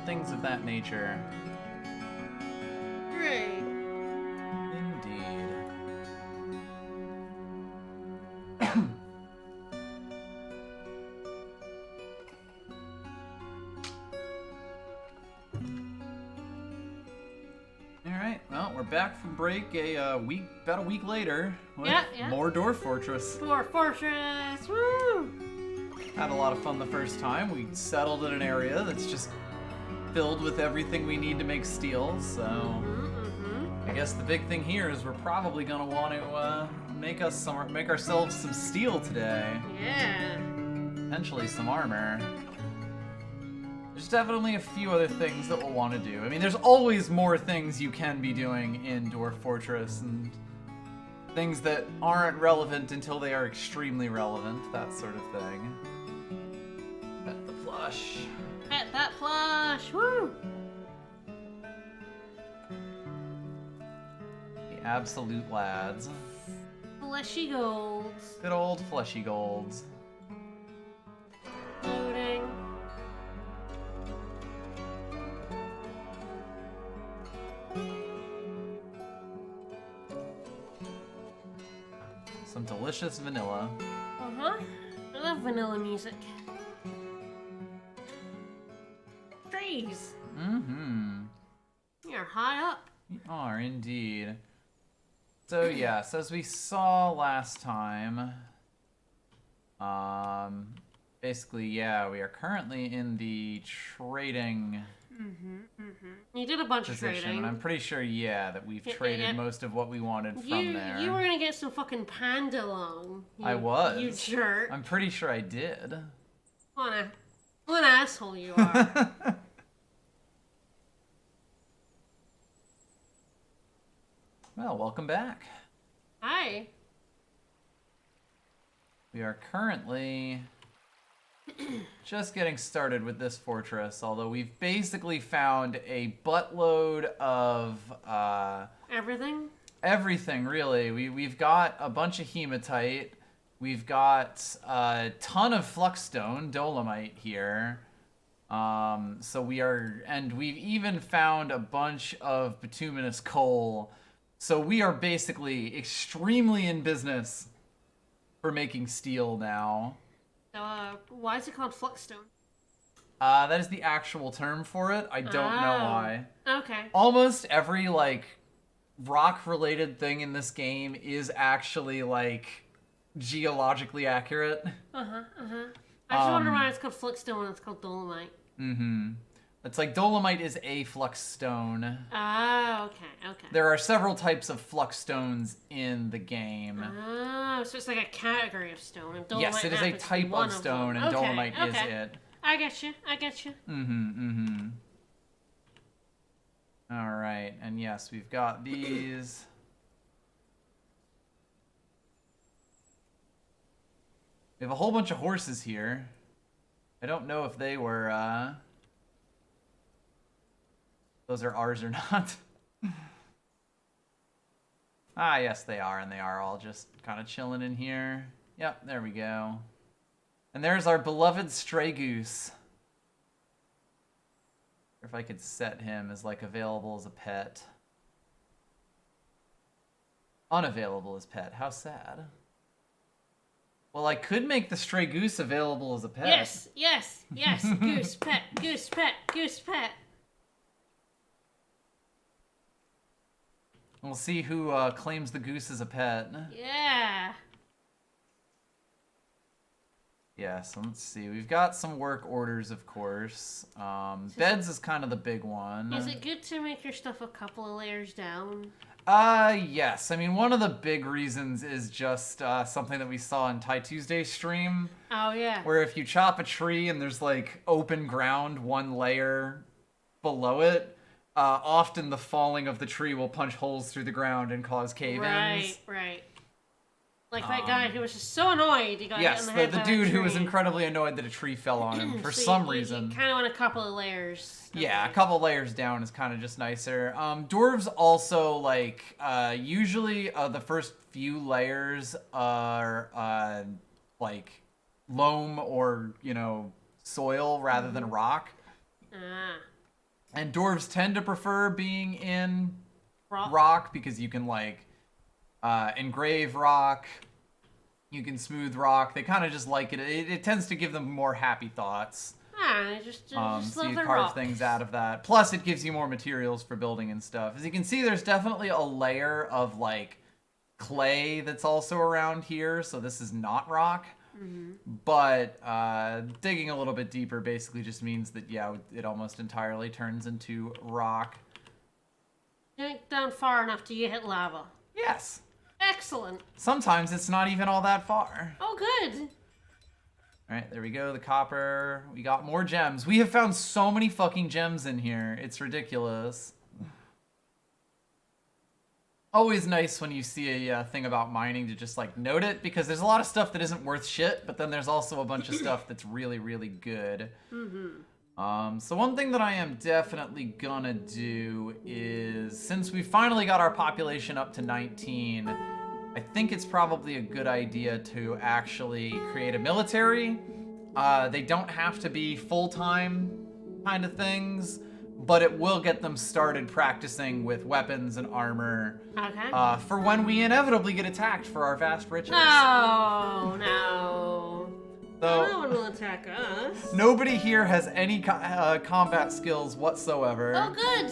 things of that nature. Great. Indeed. Alright, well, we're back from break about a week later with more Dwarf Fortress. Dwarf Fortress! Woo! Had a lot of fun the first time. We settled in an area that's just filled with everything we need to make steel, so I guess the big thing here is we're probably gonna want to make ourselves some steel today. Yeah. Potentially some armor. There's definitely a few other things that we'll want to do. I mean, there's always more things you can be doing in Dwarf Fortress, and things that aren't relevant until they are extremely relevant, that sort of thing. Pet the plush. Pet that plush! Woo! The absolute lads. Fleshygolds. Good old Fleshygolds. Loading. Some delicious vanilla. Uh-huh. I love vanilla music. Trees. Mm-hmm. You're high up. We are indeed. So yes, as we saw last time, basically, yeah, we are currently in the trading You did a bunch position, of trading. and I'm pretty sure, yeah, that we've traded most of what we wanted from there. You were gonna get some fucking panda long. I was. You jerk. I'm pretty sure I did. What an asshole you are. Well, welcome back. Hi. We are currently just getting started with this fortress, although we've basically found a buttload of Everything? everything, really. We've got a bunch of hematite. We've got a ton of fluxstone, dolomite here. So we've even found a bunch of bituminous coal. So we are basically extremely in business for making steel now. So, why is it called fluxstone? That is the actual term for it. I don't know why. Okay. Almost every, rock-related thing in this game is actually, geologically accurate. I just wonder why it's called fluxstone and it's called dolomite. It's like dolomite is a flux stone. Oh, okay. There are several types of flux stones in the game. Oh, so it's like a category of stone. And dolomite Yes, it is a type of stone, and dolomite is it. I get you. All right, and yes, we've got these. We have a whole bunch of horses here. I don't know if they were, those are ours or not. Ah, yes, they are, and they are all just kind of chilling in here. Yep, there we go. And there's our beloved stray goose. If I could set him as, available as a pet. Unavailable as pet. How sad. Well, I could make the stray goose available as a pet. Yes. Goose pet, goose pet, goose pet. We'll see who claims the goose as a pet. Yeah. Yeah, so let's see. We've got some work orders, of course. Beds is kind of the big one. Is it good to make your stuff a couple of layers down? Yes. I mean, one of the big reasons is just something that we saw in Ty Tuesday's stream. Oh, yeah. Where if you chop a tree and there's, open ground one layer below it, often the falling of the tree will punch holes through the ground and cause cave-ins. Right. Like that guy who was just so annoyed he got hit in the head the by dude a who was tree. incredibly annoyed that a tree fell on him for So some reason. You kind of want a couple of layers. Yeah, a couple layers down is kind of just nicer. Dwarves also, usually the first few layers are, loam or, soil rather than rock. And dwarves tend to prefer being in Rock. rock because you can like engrave rock, you can smooth rock. They kind of just like it. It tends to give them more happy thoughts. I just So love you the carve rock. things out of that. Plus, it gives you more materials for building and stuff. As you can see, there's definitely a layer of like clay that's also around here. So this is not rock. But digging a little bit deeper basically just means that, yeah, it almost entirely turns into rock. Dig down far enough till you hit lava. Yes. Excellent. Sometimes it's not even all that far. Oh, good. All right, there we go. The copper. We got more gems. We have found so many fucking gems in here. It's ridiculous. Always nice when you see a thing about mining to just like note it, because there's a lot of stuff that isn't worth shit, but then there's also a bunch of stuff that's really, really good. So one thing that I am definitely gonna do is, since we finally got our population up to 19, I think it's probably a good idea to actually create a military. They don't have to be full-time kind of things, but it will get them started practicing with weapons and armor Okay. for when we inevitably get attacked for our vast riches. No, no. So, No one will attack us. nobody here has any combat skills whatsoever. Oh, good.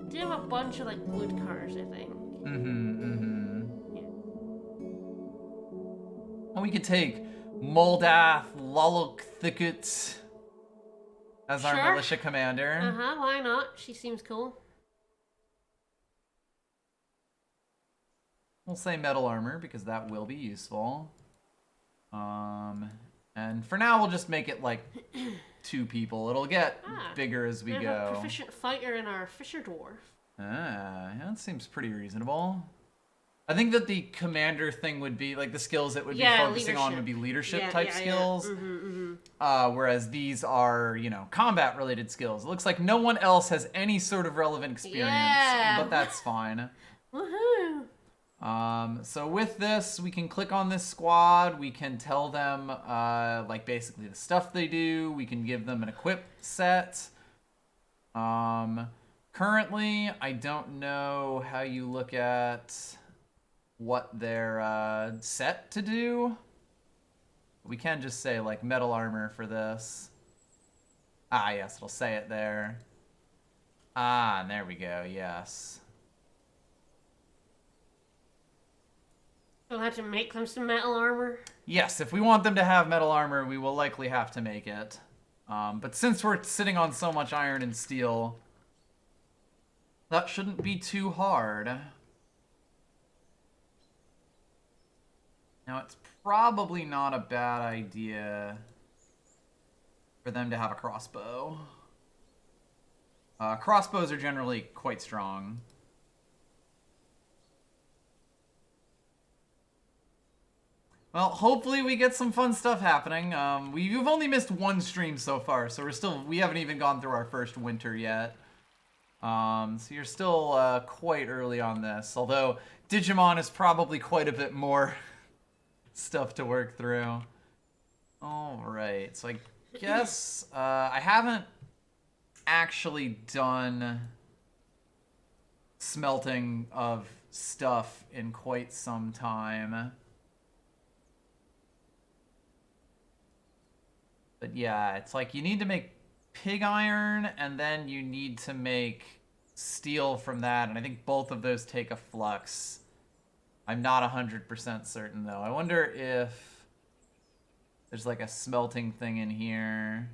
Do you have a bunch of like wood cars, I think. And we could take Moldath Lulukthikut as our Sure. militia commander. Uh-huh, why not? She seems cool. We'll say metal armor because that will be useful. And for now we'll just make it like 2 people. It'll get bigger as we We have go. a proficient fighter in our fisher dwarf. Yeah, that seems pretty reasonable. I think that the commander thing would be like the skills it would be focusing on would be leadership type skills. Whereas these are, you know, combat related skills. It looks like no one else has any sort of relevant experience, but that's fine. Woohoo! So with this, we can click on this squad. We can tell them, like basically the stuff they do. We can give them an equip set. Currently, I don't know how you look at what they're set to do. We can just say like metal armor for this. Ah, yes, it'll say it there. Ah, and there we go, yes. We'll have to make them some metal armor. Yes, if we want them to have metal armor, we will likely have to make it. But since we're sitting on so much iron and steel, that shouldn't be too hard. Now, it's probably not a bad idea for them to have a crossbow. Crossbows are generally quite strong. Well, hopefully we get some fun stuff happening. We've only missed 1 stream so far, so we haven't even gone through our first winter yet. So you're still quite early on this, although Digimon is probably quite a bit more stuff to work through. All right, so I guess I haven't actually done smelting of stuff in quite some time. But yeah, it's like you need to make pig iron, and then you need to make steel from that, and I think both of those take a flux. I'm not 100% certain, though. I wonder if there's like a smelting thing in here.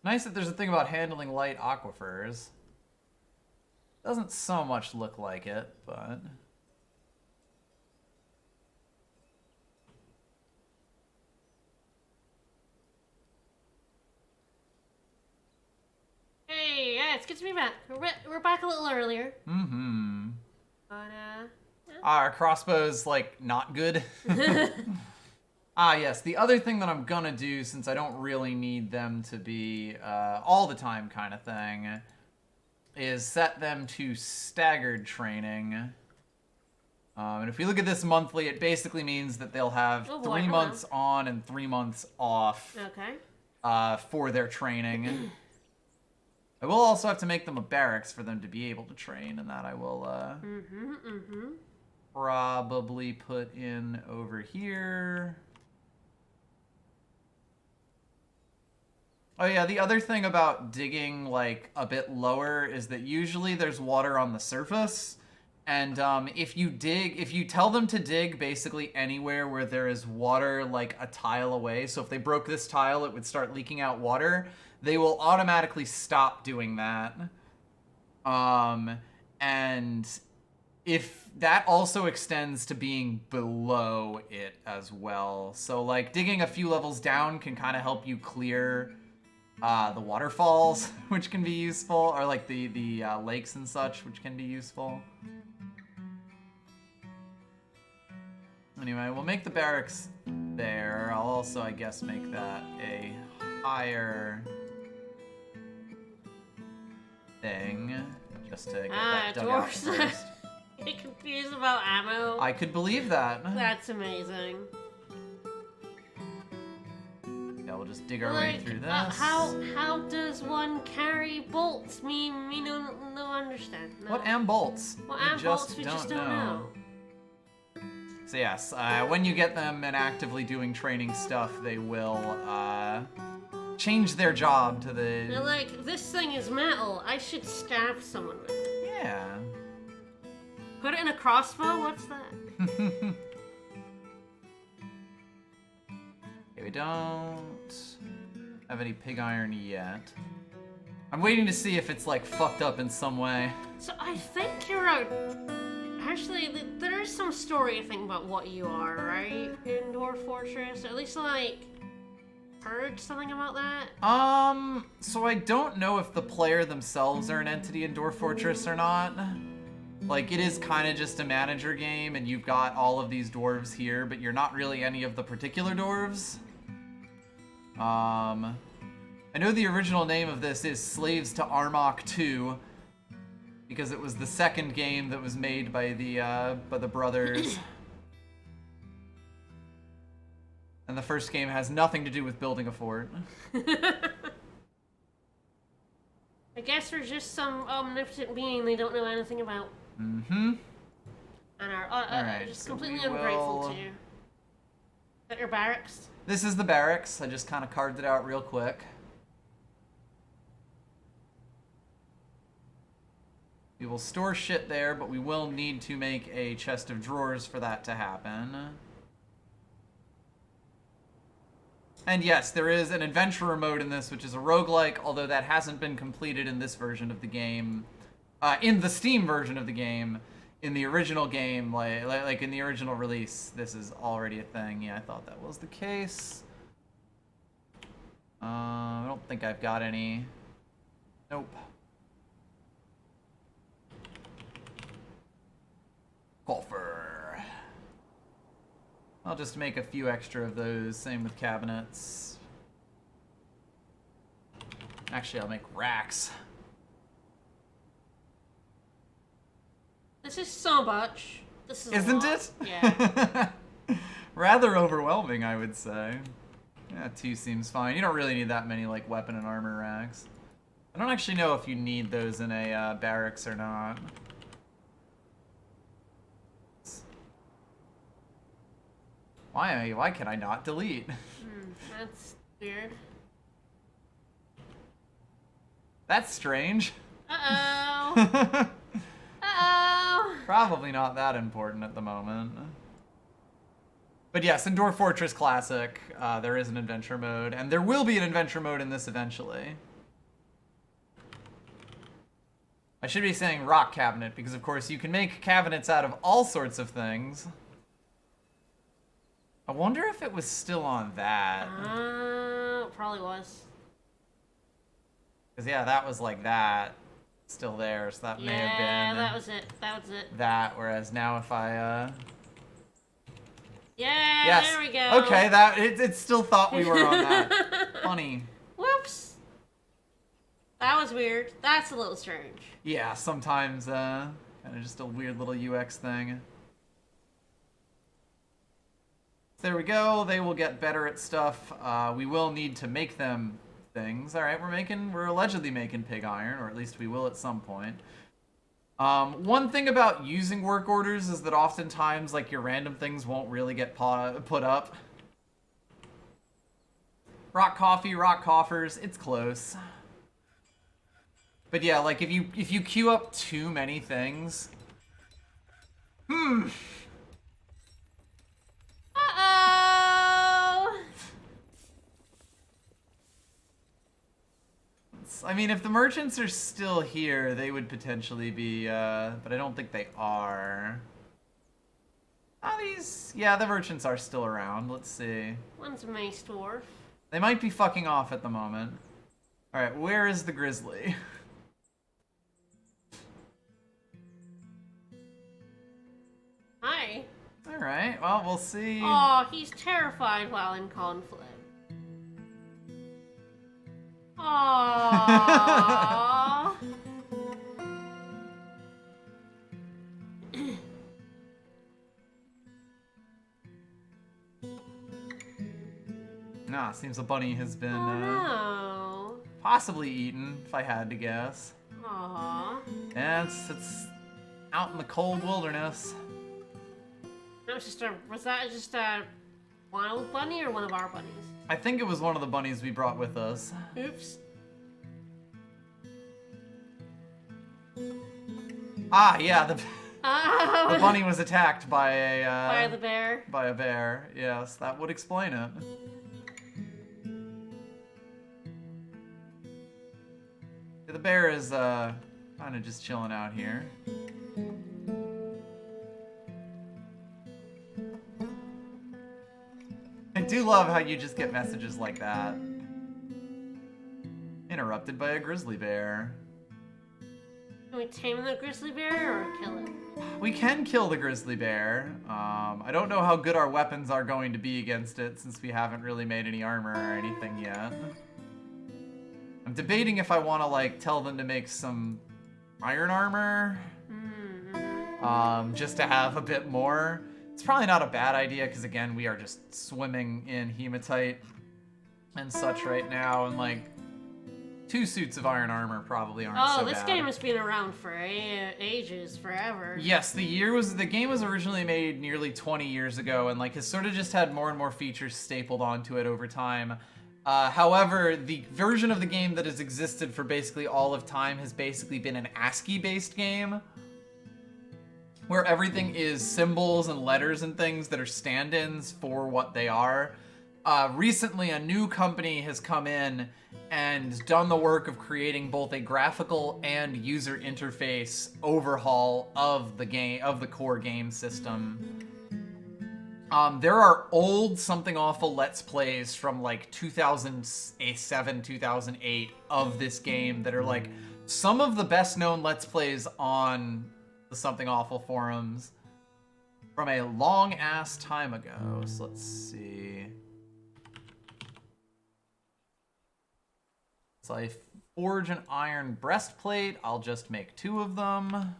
Nice that there's a thing about handling light aquifers. Doesn't so much look like it, but... Hey, yeah, it's good to be back. We're back a little earlier. Mm-hmm. But, Our crossbow's, like, not good. Ah, yes. The other thing that I'm gonna do, since I don't really need them to be all the time kind of thing, is set them to staggered training. And if we look at this monthly, it basically means that they'll have Oh, boy, 3 hello. months on and 3 months off Okay. for their training. I will also have to make them a barracks for them to be able to train, and that I will probably put in over here. Oh yeah, the other thing about digging like a bit lower is that usually there's water on the surface. And if you tell them to dig basically anywhere where there is water like a tile away, so if they broke this tile, it would start leaking out water, they will automatically stop doing that. And if that also extends to being below it as well. So like digging a few levels down can kind of help you clear the waterfalls, which can be useful, or like the lakes and such, which can be useful. Anyway, we'll make the barracks there. I'll also, I guess, make that a higher thing, just to get that dug out Dwarfs. first. Get confused about ammo. I could believe that. That's amazing. Yeah, we'll just dig our way through this. How does one carry bolts? Me no understand. No. What am bolts? What We am bolts? We just don't know. So yes, when you get them and actively doing training stuff, they will change their job to the... They're like, this thing is metal. I should stab someone with it. Yeah. Put it in a crossbow? What's that? Okay, we don't have any pig iron yet. I'm waiting to see if it's like fucked up in some way. So I think you're out. Actually, there is some story, I think, about what you are, right? In Dwarf Fortress? Or at least, like, heard something about that? So I don't know if the player themselves are an entity in Dwarf Fortress or not. Like, it is kind of just a manager game, and you've got all of these dwarves here, but you're not really any of the particular dwarves. I know the original name of this is Slaves to Armok 2, because it was the second game that was made by the brothers. And the first game has nothing to do with building a fort. I guess we're just some omnipotent being they don't know anything about. Mm-hmm. And are Alright, just so completely we ungrateful will- to you. Is that your barracks? This is the barracks. I just kind of carved it out real quick. We will store shit there, but we will need to make a chest of drawers for that to happen. And yes, there is an adventurer mode in this, which is a roguelike, although that hasn't been completed in this version of the game. In the Steam version of the game. In the original game, like in the original release, this is already a thing. Yeah, I thought that was the case. I don't think I've got any. Nope. Coffer. I'll just make a few extra of those. Same with cabinets. Actually, I'll make racks. This is so much. This is a Isn't lot. it? Yeah. Rather overwhelming, I would say. Yeah, 2 seems fine. You don't really need that many like weapon and armor racks. I don't actually know if you need those in a barracks or not. Why can I not delete? That's weird. That's strange. Uh-oh. Uh-oh. Probably not that important at the moment. But yes, in Dwarf Fortress Classic, there is an adventure mode, and there will be an adventure mode in this eventually. I should be saying rock cabinet, because of course you can make cabinets out of all sorts of things. I wonder if it was still on that. Probably was. Because yeah, that was like that. Still there, so that may have been... Yeah, that was it. That was it. that, whereas now if I, Yeah, Yes. there we go. Okay, it still thought we were on that. Funny. Whoops. That was weird. That's a little strange. Yeah, sometimes, kind of just a weird little UX thing. There we go. They will get better at stuff. We will need to make them things. All right, we're allegedly making pig iron, or at least we will at some point. One thing about using work orders is that oftentimes, like, your random things won't really get put up. Rock coffee, rock coffers, it's close. But yeah, like, if you queue up too many things... Uh-oh! I mean, if the merchants are still here, they would potentially be, but I don't think they are. Oh, yeah, the merchants are still around. Let's see. One's a mace dwarf. They might be fucking off at the moment. Alright, where is the grizzly? Hi. Alright, well, we'll see. Oh, he's terrified while in conflict. Aww. Nah, seems the bunny has been, Oh no. possibly eaten, if I had to guess. Aww. Yeah, it's out in the cold wilderness. Was that just a wild bunny or one of our bunnies? I think it was one of the bunnies we brought with us. Oops. Ah, yeah, the Oh. bunny was attacked by a By the bear. by a bear. Yes, that would explain it. The bear is kind of just chilling out here. I do love how you just get messages like that. Interrupted by a grizzly bear. Can we tame the grizzly bear or kill it? We can kill the grizzly bear. I don't know how good our weapons are going to be against it since we haven't really made any armor or anything yet. I'm debating if I want to, like, tell them to make some iron armor. Just to have a bit more. It's probably not a bad idea because, again, we are just swimming in hematite and such right now, and, like, 2 suits of iron armor probably aren't so bad. Oh, this game has been around for ages, forever. Yes, the game was originally made nearly 20 years ago, and, like, has sort of just had more and more features stapled onto it over time. However, the version of the game that has existed for basically all of time has basically been an ASCII-based game, where everything is symbols and letters and things that are stand-ins for what they are. Recently, a new company has come in and done the work of creating both a graphical and user interface overhaul of the game, of the core game system. There are old Something Awful Let's Plays from like 2007, 2008 of this game that are like some of the best known Let's Plays on the Something Awful forums from a long ass time ago. So let's see. So I forge an iron breastplate. I'll just make 2 of them.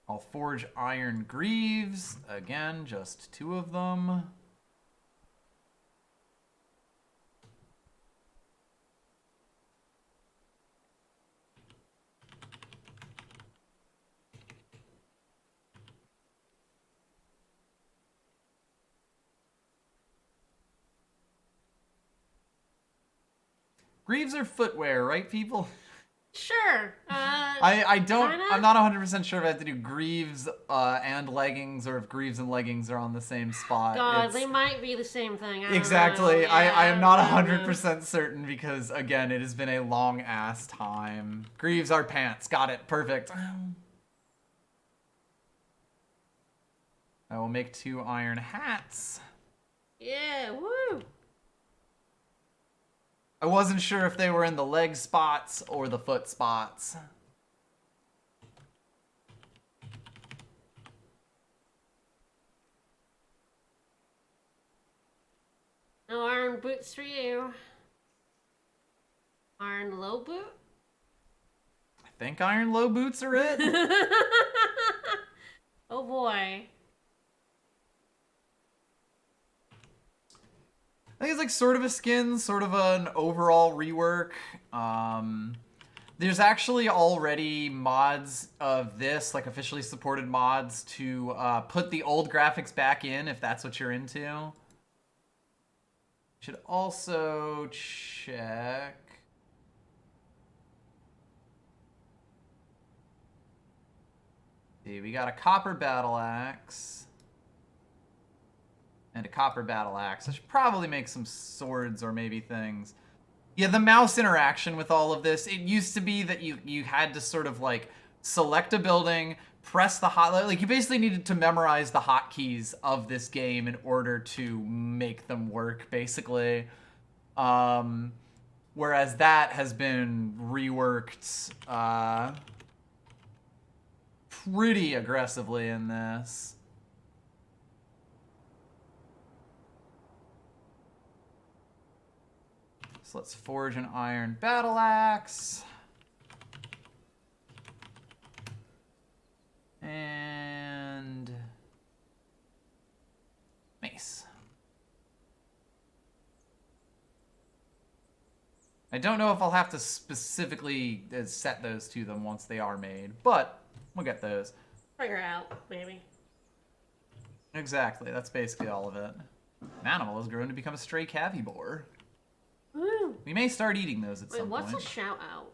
I'll forge iron greaves. Again, just 2 of them. Greaves are footwear, right, people? Sure. I don't. Kinda? I'm not 100% sure if I have to do greaves and leggings, or if greaves and leggings are on the same spot. God, they might be the same thing. I don't Exactly. know. I am not I don't know. 100% certain because, again, it has been a long ass time. Greaves are pants. Got it. Perfect. I will make 2 iron hats. Yeah, woo. I wasn't sure if they were in the leg spots or the foot spots. No iron boots for you. Iron low boot? I think iron low boots are it. Oh boy. I think it's like sort of a skin, sort of an overall rework. There's actually already mods of this, like officially supported mods to put the old graphics back in if that's what you're into. Should also check. See, we got a copper battle axe. And a copper battle axe. I should probably make some swords or maybe things. Yeah, the mouse interaction with all of this, it used to be that you had to sort of like select a building, press the like you basically needed to memorize the hotkeys of this game in order to make them work, basically. Whereas that has been reworked pretty aggressively in this. So let's forge an iron battle axe. And mace. I don't know if I'll have to specifically set those to them once they are made, but we'll get those. Figure it out, maybe. Exactly, that's basically all of it. An animal has grown to become a stray cavivore. Woo. We may start eating those at some point. Wait, what's a shout out?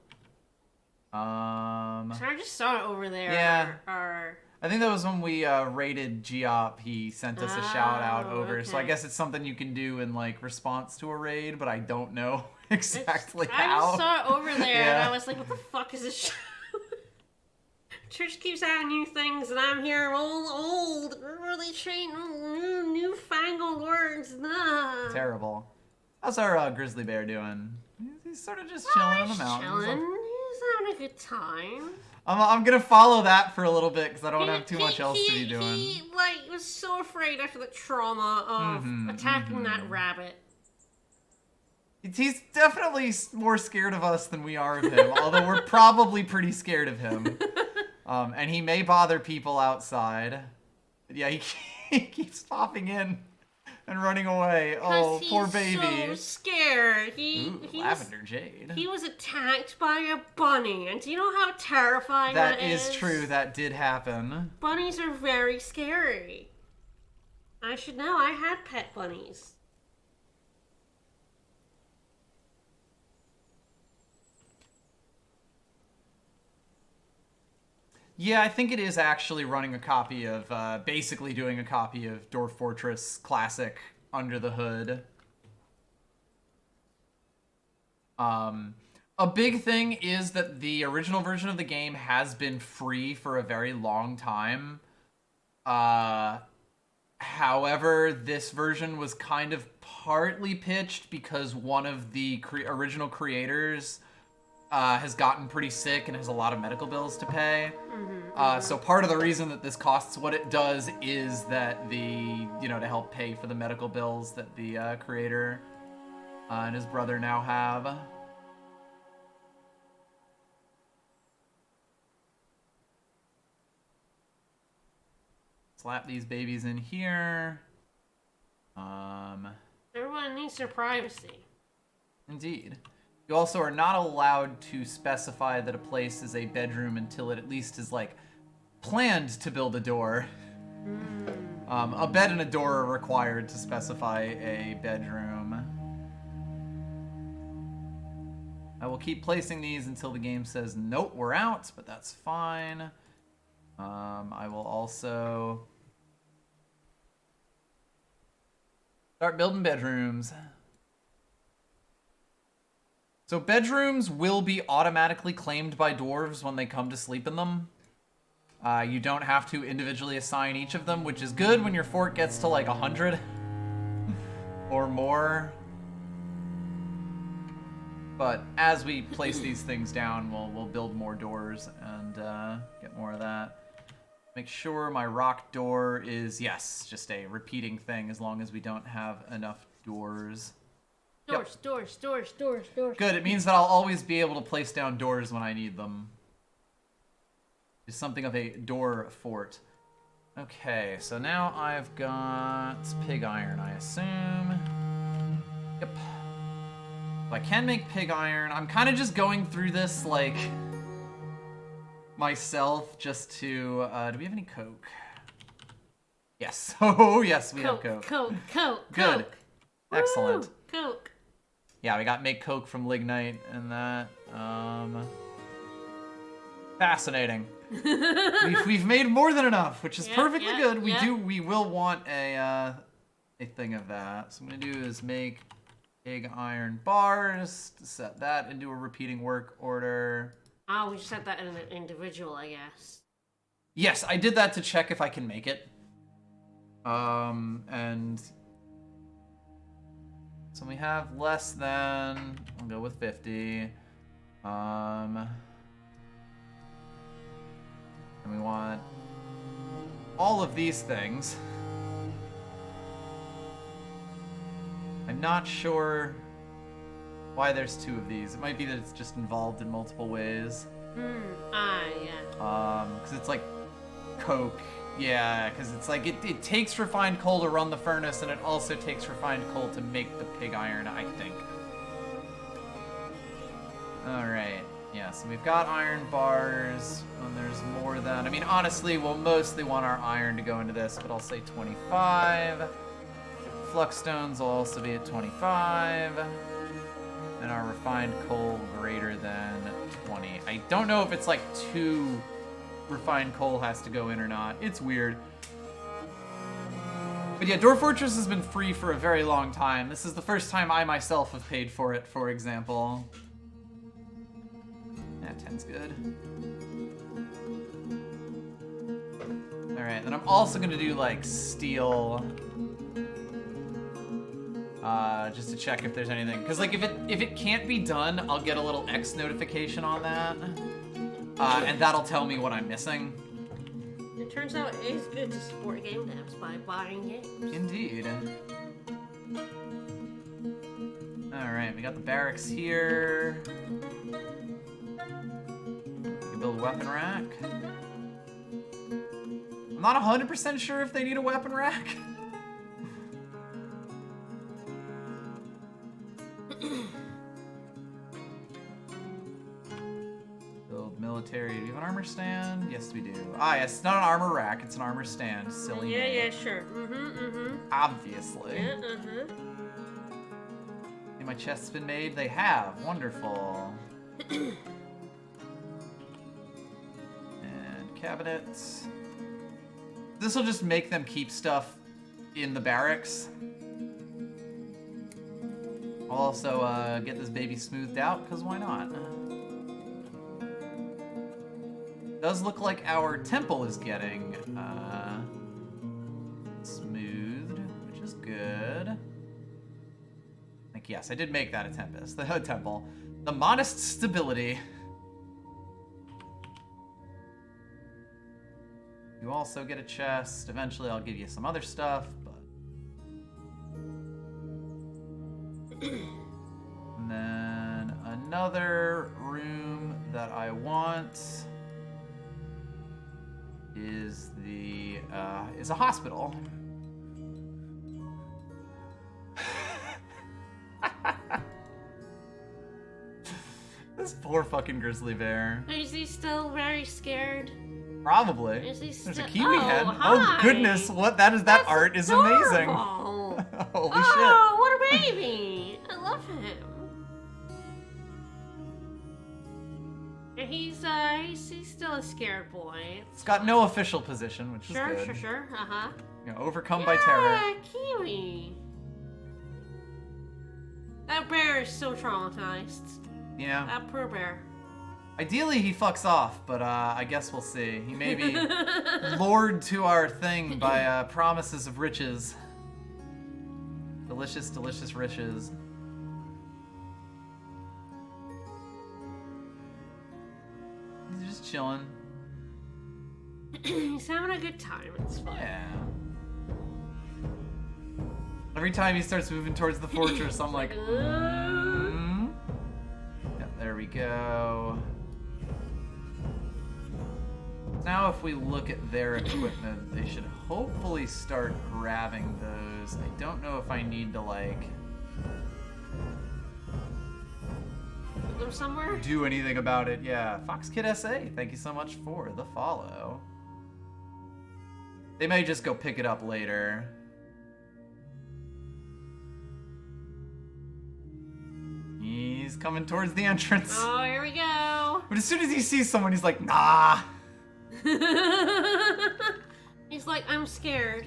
So I just saw it over there. Yeah. Or... I think that was when we raided Geop. He sent us a shout out over. Okay. So I guess it's something you can do in like response to a raid, but I don't know exactly I how. just saw it over there Yeah. and I was like, what the fuck is this shout? Church keeps adding new things and I'm here old, really trained, newfangled words. Nah. Terrible. How's our grizzly bear doing? He's sort of just chilling in the mountains. Chilling. He's having a good time. I'm gonna follow that for a little bit because I don't have too much else to be doing. He was so afraid after the trauma of attacking that rabbit. He's definitely more scared of us than we are of him, although we're probably pretty scared of him. And he may bother people outside. But yeah, he keeps popping in and running away. Oh, poor baby. He's so scared. Lavender jade. He was attacked by a bunny, and do you know how terrifying that is? That is true. That did happen. Bunnies are very scary. I should know. I had pet bunnies. Yeah, I think it is actually running a copy of, basically doing a copy of Dwarf Fortress Classic under the hood. A big thing is that the original version of the game has been free for a very long time. However, this version was kind of partly pitched because one of the original creators has gotten pretty sick and has a lot of medical bills to pay. So part of the reason that this costs what it does is that to help pay for the medical bills that the creator and his brother now have. Slap these babies in here. Everyone needs their privacy. Indeed. You also are not allowed to specify that a place is a bedroom until it at least is, like, planned to build a door. A bed and a door are required to specify a bedroom. I will keep placing these until the game says, nope, we're out, but that's fine. I will also start building bedrooms. So bedrooms will be automatically claimed by dwarves when they come to sleep in them. You don't have to individually assign each of them, which is good when your fort gets to like 100 or more. But as we place these things down, we'll build more doors and get more of that. Make sure my rock door is, yes, just a repeating thing as long as we don't have enough doors. Doors. Good, it means that I'll always be able to place down doors when I need them. is something of a door fort. Okay, so now I've got pig iron, I assume. Yep. So I can make pig iron. I'm kind of just going through this, like, myself just to... do we have any coke? Yes. Oh, yes, we have coke. Coke. Good. Excellent. Woo, coke. Yeah, we got make coke from lignite and that. Fascinating. we've made more than enough, which is perfectly good. We will want a thing of that. So what I'm gonna do is make pig iron bars to set that into a repeating work order. Oh, we set that in an individual, I guess. Yes, I did that to check if I can make it. And so we have less than, I'll go with 50. And we want all of these things. I'm not sure why there's 2 of these. It might be that it's just involved in multiple ways. Yeah. Because it's like coke. Yeah, because it's like it takes refined coal to run the furnace, and it also takes refined coal to make the pig iron, I think. Alright, yeah, so we've got iron bars, and there's more than... I mean, honestly, we'll mostly want our iron to go into this, but I'll say 25. Flux stones will also be at 25. And our refined coal greater than 20. I don't know if it's like 2... refined coal has to go in or not. It's weird. But yeah, Dwarf Fortress has been free for a very long time. This is the first time I myself have paid for it, for example. Yeah, 10's good. Alright, then I'm also gonna do like steel. Just to check if there's anything. Because like if it can't be done, I'll get a little X notification on that. And that'll tell me what I'm missing. It turns out it is good to support game devs by buying games. Indeed. Alright, we got the barracks here. We can build a weapon rack. I'm not 100% sure if they need a weapon rack. Military. Do we have an armor stand? Yes, we do. Ah, yes, it's not an armor rack, it's an armor stand. Silly name. Yeah, sure. Obviously. Yeah, And my chest's been made? They have. Wonderful. And cabinets. This will just make them keep stuff in the barracks. I'll also get this baby smoothed out, because why not? Does look like our temple is getting smoothed, which is good. Like, yes, I did make that a tempest. The temple. The modest stability. You also get a chest. Eventually I'll give you some other stuff, but... And then another room that I want... is a hospital. This poor fucking grizzly bear. Is he still very scared? Probably. Is he There's a still... kiwi head. Hi. Oh goodness, what that art is amazing. Holy Oh, what a baby! I love him. And he's still a scared boy. It's got no official position, which is good. Sure. You know, overcome by terror. Yeah, kiwi. That bear is so traumatized. Yeah. That poor bear. Ideally, he fucks off, but I guess we'll see. He may be lured to our thing by promises of riches. Delicious, delicious riches. He's just chilling. He's having a good time. It's fun. Yeah. Every time he starts moving towards the fortress, I'm like, Yeah, there we go. Now if we look at their equipment, they should hopefully start grabbing those. I don't know if I need to, like, Put them somewhere? do anything about it. Yeah, FoxKid SA, thank you so much for the follow. They may just go pick it up later. He's coming towards the entrance. Oh, here we go. But as soon as he sees someone, he's like, nah. He's like, I'm scared.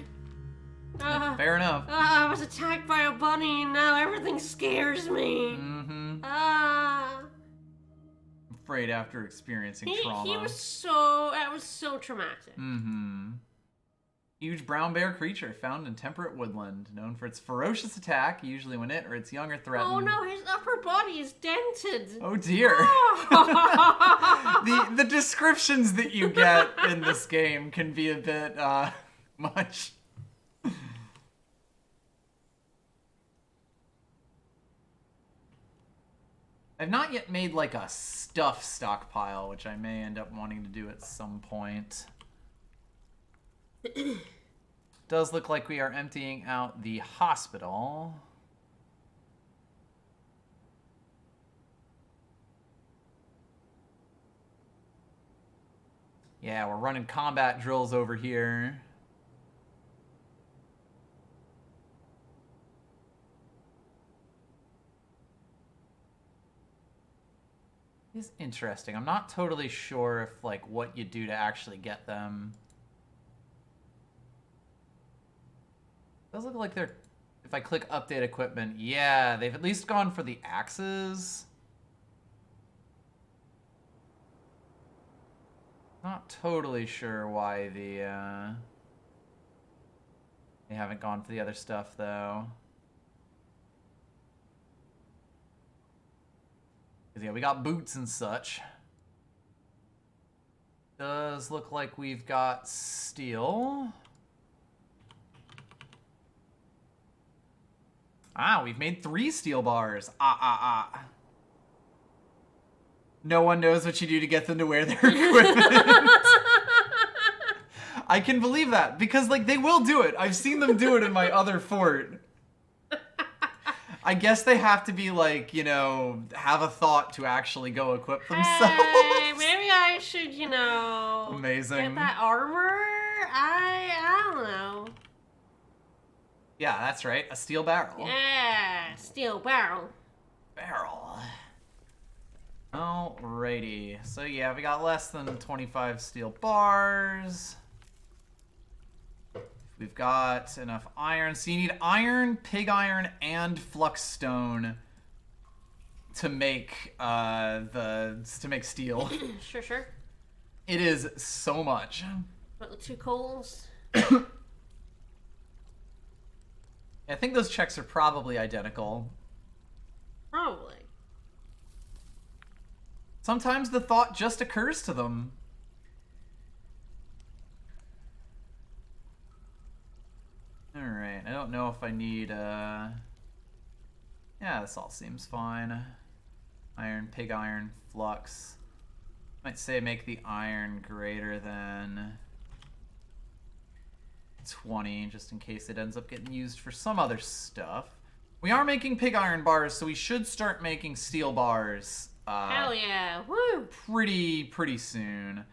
Fair enough. I was attacked by a bunny and now everything scares me. Mm-hmm. Ah. Afraid after experiencing trauma. That was so traumatic. Mm-hmm. Huge brown bear creature found in temperate woodland, known for its ferocious attack, usually when it or its young are threatened. Oh no, his upper body is dented. Oh dear. The descriptions that you get in this game can be a bit much. I've not yet made like a stuff stockpile, which I may end up wanting to do at some point. Does look like we are emptying out the hospital. Yeah, we're running combat drills over here. It's interesting. I'm not totally sure if, like, what you do to actually get them. Does look like they're... If I click update equipment, yeah, they've at least gone for the axes. Not totally sure why the, they haven't gone for the other stuff, though. Because, yeah, we got boots and such. Does look like we've got steel. Ah, we've made 3 steel bars. No one knows what you do to get them to wear their equipment. I can believe that, because, like, they will do it. I've seen them do it in my other fort. I guess they have to be, like, you know, have a thought to actually go equip themselves. Hey, maybe I should, you know... Amazing. Get that armor? I don't know. Yeah, that's right. A steel barrel. Yeah, steel barrel. Barrel. Alrighty. So yeah, we got less than 25 steel bars. We've got enough iron. So you need iron, pig iron, and flux stone to make steel. Sure. It is so much. About the 2 coals. I think those checks are probably identical. Probably. Sometimes the thought just occurs to them. Alright, I don't know if I need, yeah, this all seems fine. Iron, pig iron, flux. Might say make the iron greater than 20, just in case it ends up getting used for some other stuff. We are making pig iron bars, so we should start making steel bars. Hell yeah, woo! Pretty soon.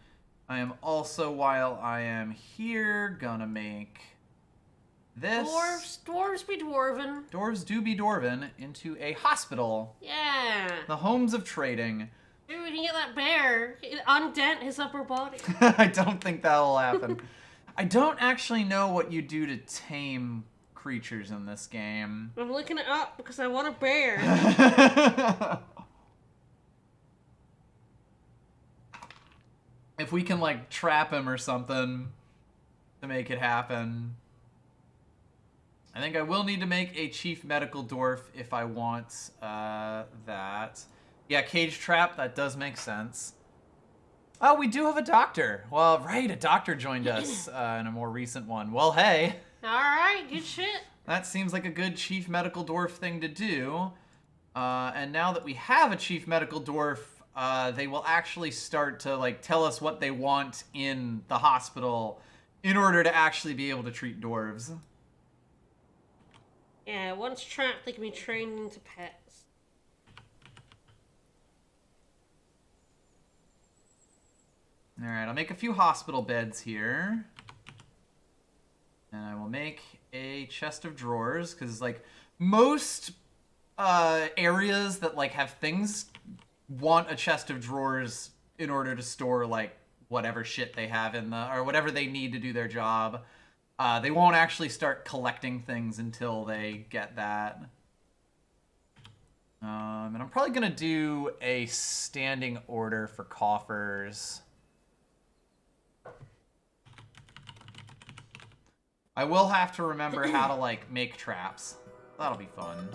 I am also, while I am here, gonna make this. Dwarves be dwarven. Dwarves do be dwarven into a hospital. Yeah. The homes of trading. Maybe we can get that bear, undent his upper body. I don't think that'll happen. I don't actually know what you do to tame creatures in this game. I'm looking it up because I want a bear. If we can, like, trap him or something to make it happen. I think I will need to make a chief medical dwarf if I want that. Yeah, cage trap, that does make sense. Oh, we do have a doctor. Well, right, a doctor joined us in a more recent one. Well, hey. Alright, good shit. That seems like a good chief medical dwarf thing to do. And now that we have a chief medical dwarf, they will actually start to like tell us what they want in the hospital in order to actually be able to treat dwarves. Yeah, once trapped, they can be trained into pets. All right, I'll make a few hospital beds here. And I will make a chest of drawers, because, like, most areas that, like, have things want a chest of drawers in order to store, like, whatever shit they have in the... or whatever they need to do their job. They won't actually start collecting things until they get that. And I'm probably going to do a standing order for coffers. I will have to remember how to, like, make traps. That'll be fun.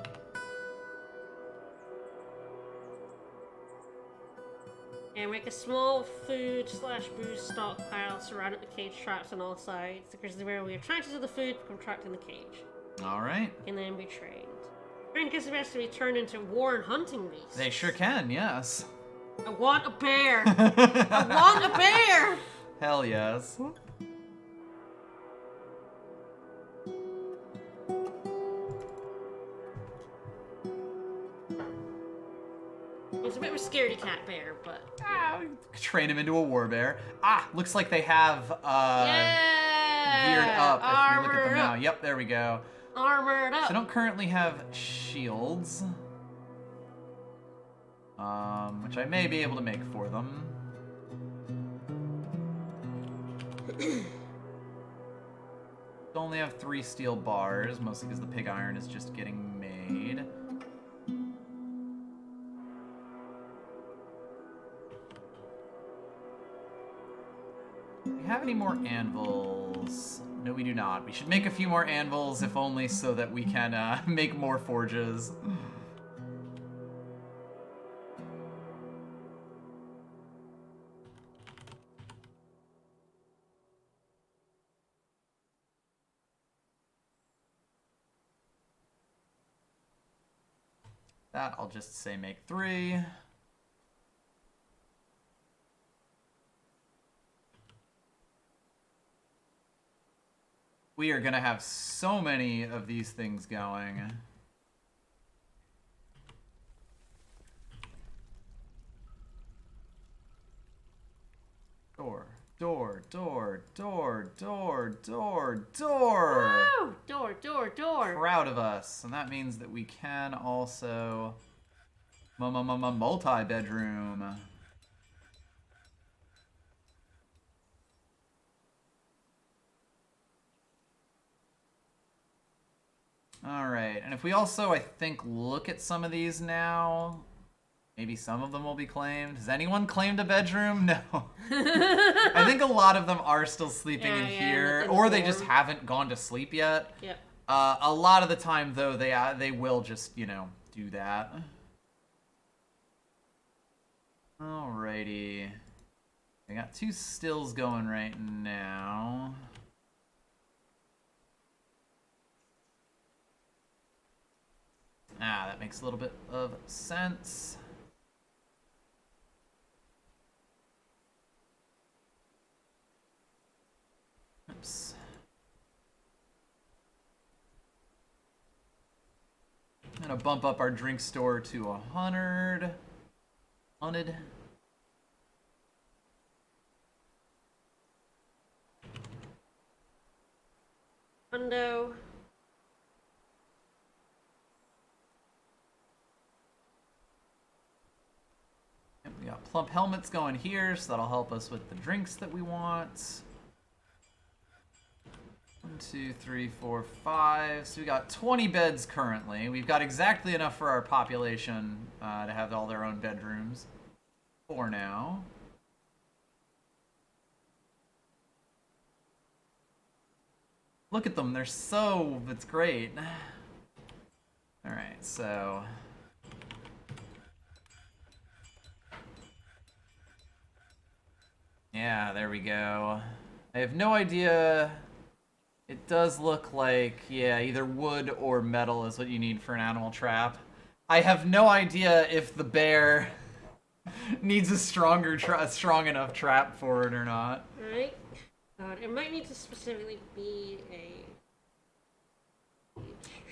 And make a small food/booze stockpile surrounded with cage traps on all sides, because the rare we attracted to the food become trapped in the cage. Alright. And then be trained. Trained gets the best to be turned into war and hunting beasts. They sure can, yes. I want a bear! I want a bear! Hell yes. It's a bit of a scaredy cat bear, but... Train him into a war bear. Ah, looks like they have, geared up if we look at them now. Yep, there we go. Armored up. So I don't currently have shields. Which I may be able to make for them. Only have 3 steel bars, mostly because the pig iron is just getting made. Do we have any more anvils? No, we do not. We should make a few more anvils, if only so that we can make more forges. That I'll just say make 3. We are gonna have so many of these things going. Door, door, door, door, door, door, door! Woo! Door, door, door. Proud of us. And that means that we can also... multi-bedroom. Alright, and if we also, I think, look at some of these now, maybe some of them will be claimed. Has anyone claimed a bedroom? No. I think a lot of them are still sleeping in here, or they just haven't gone to sleep yet. Yep. A lot of the time, though, they will just, you know, do that. Alrighty. I got 2 stills going right now. Ah, that makes a little bit of sense. Oops. I'm gonna bump up our drink store to 100. 100. Hundo. We got plump helmets going here, so that'll help us with the drinks that we want. 1, 2, 3, 4, 5. So we got 20 beds currently. We've got exactly enough for our population to have all their own bedrooms for now. Look at them, they're so... it's great. Alright, so... yeah, there we go. I have no idea. It does look like, yeah, either wood or metal is what you need for an animal trap. I have no idea if the bear Needs a strong enough trap for it or not. Right? It might need to specifically be a...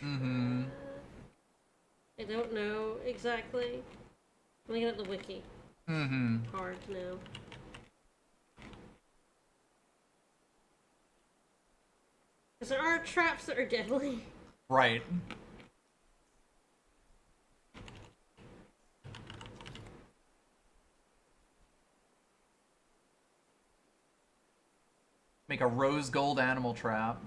Mm-hmm. I don't know exactly. I'm looking at the wiki. Mm-hmm. Hard now. Because there are traps that are deadly. Right. Make a rose gold animal trap.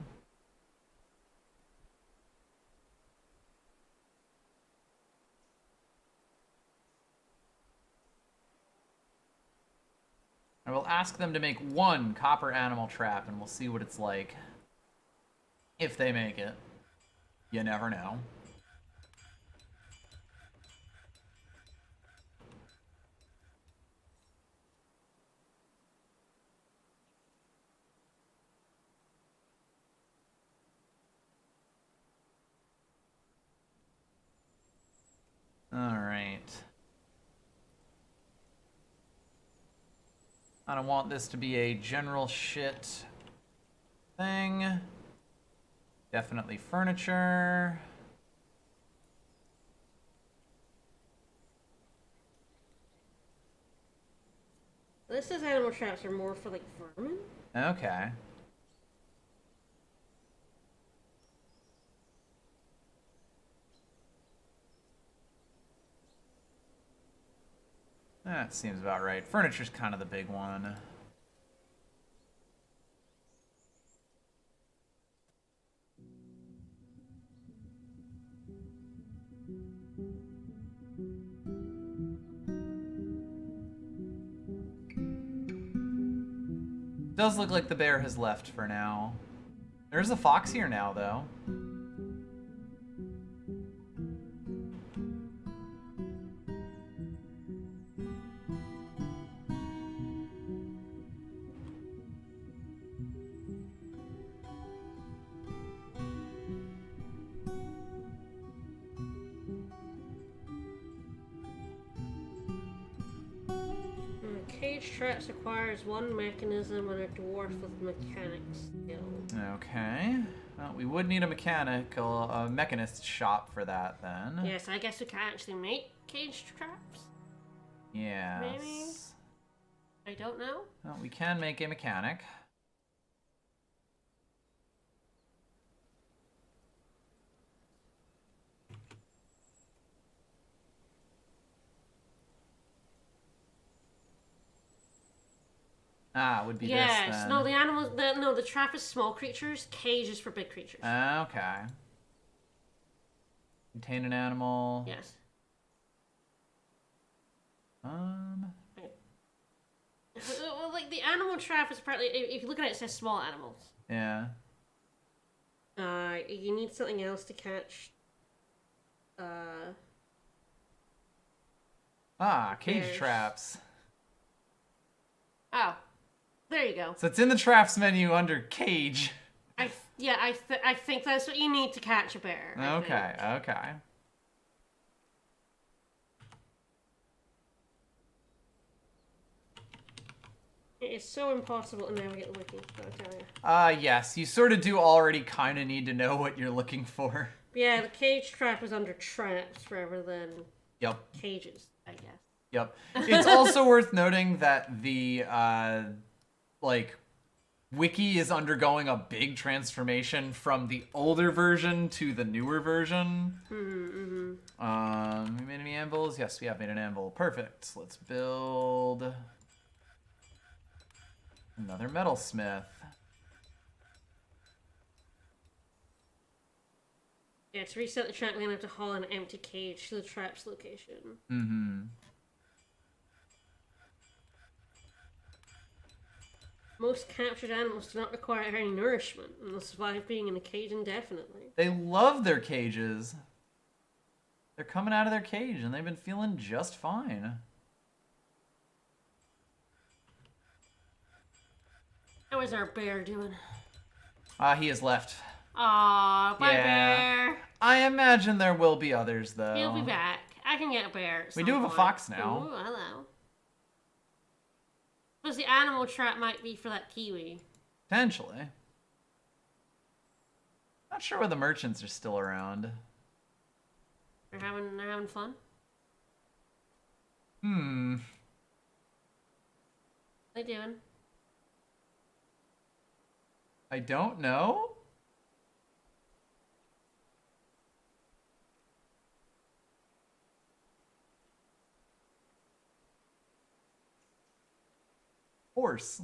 I will ask them to make one copper animal trap, and we'll see what it's like. If they make it. You never know. Alright. I don't want this to be a general shit thing. Definitely furniture. This says animal traps are more for like vermin. Okay. That seems about right. Furniture's kind of the big one. Does look like the bear has left for now. There's a fox here now, though. Cage traps requires one mechanism and a dwarf with mechanics skill. Okay. Well, we would need a mechanist shop for that then. Yes, I guess we can actually make cage traps. Yes. Maybe? I don't know. Well, we can make a mechanic. Ah, would be this then. Yes, no, the animals, the trap is small creatures, cage is for big creatures. Okay. Contain an animal. Yes. Well, like the animal trap is partly, if you look at it, it says small animals. Yeah. You need something else to catch. Cage bears. traps. Oh, there you go. So it's in the traps menu under cage. I think that's what you need to catch a bear. Okay. It is so impossible to navigate the wiki, I'll tell you. Yes, you sort of do already kind of need to know what you're looking for. Yeah, the cage trap is under traps rather than Yep. cages, I guess. Yep. It's also worth noting that the, wiki is undergoing a big transformation from the older version to the newer version. We made any anvils? Yes, we have made an anvil. Perfect. Let's build another metalsmith. Yeah, to reset the trap, we're gonna have to haul an empty cage to the trap's location. Mm-hmm. Most captured animals do not require any nourishment and will survive being in a cage indefinitely. They love their cages. They're coming out of their cage and they've been feeling just fine. How is our bear doing? He has left. Aw, bye Yeah. bear. I imagine there will be others, though. He'll be back. I can get a bear. We do have a fox now. Ooh, hello. Suppose the animal trap might be for that kiwi. Potentially. Not sure whether the merchants are still around. They're having fun. Hmm. What are they doing? I don't know. Horse.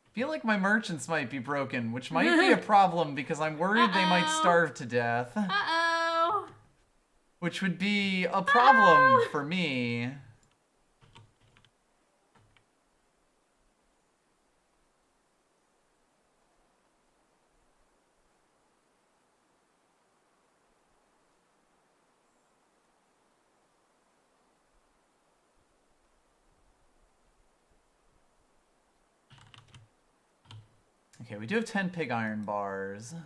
I feel like my merchants might be broken, which might be a problem because I'm worried they might starve to death. Uh-oh. Which would be a problem for me. Okay, we do have 10 pig iron bars.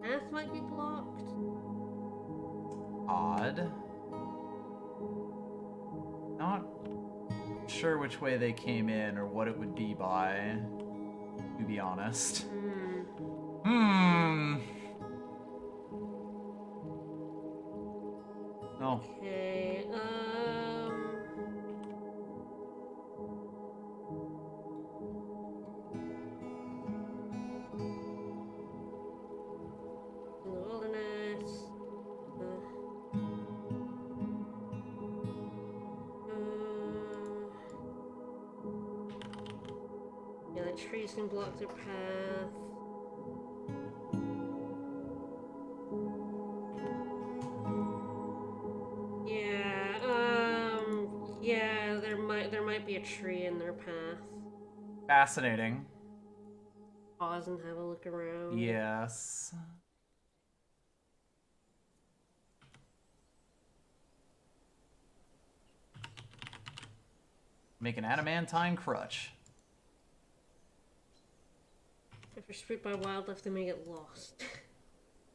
Path might be blocked. Odd. Not sure which way they came in or what it would be by, to be honest. Hmm. No. Okay, in the wilderness. Yeah, the trees can block their path. Yeah, there might be a tree in their path. Fascinating. Pause and have a look around. Yes. Make an adamantine crutch. If they're spooked by wildlife, they may get lost.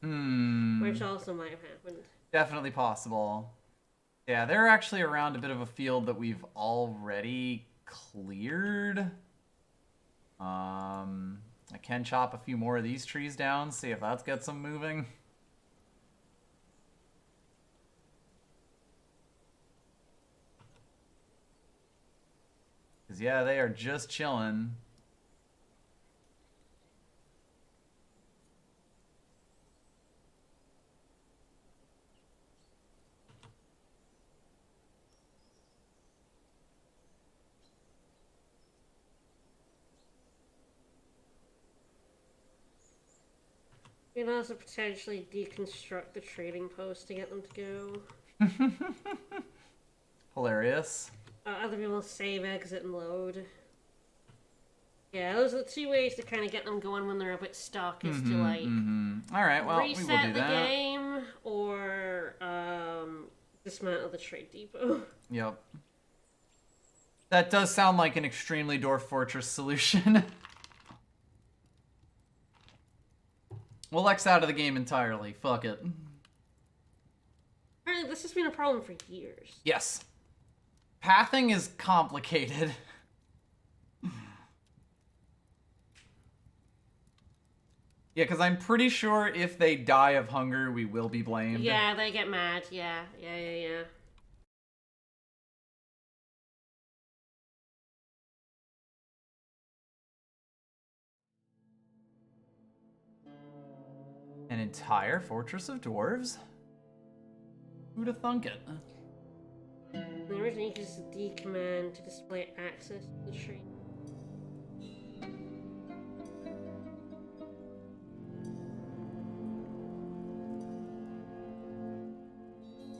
Which also might have happened. Definitely possible. Yeah, they're actually around a bit of a field that we've already cleared. I can chop a few more of these trees down, see if that gets them moving. Because, yeah, they are just chilling. We can also potentially deconstruct the trading post to get them to go. Hilarious. Other people save, exit, and load. Yeah, those are the two ways to kind of get them going when they're a bit stuck, is to, like, All right, well, reset we will do the that. game, or dismantle the trade depot. Yep. That does sound like an extremely Dwarf Fortress solution. We'll X out of the game entirely. Fuck it. Apparently, this has been a problem for years. Yes. Pathing is complicated. Yeah, because I'm pretty sure if they die of hunger, we will be blamed. Yeah, they get mad. Yeah. An entire fortress of dwarves? Who'd have thunk it? The original uses the D command to display access to the tree.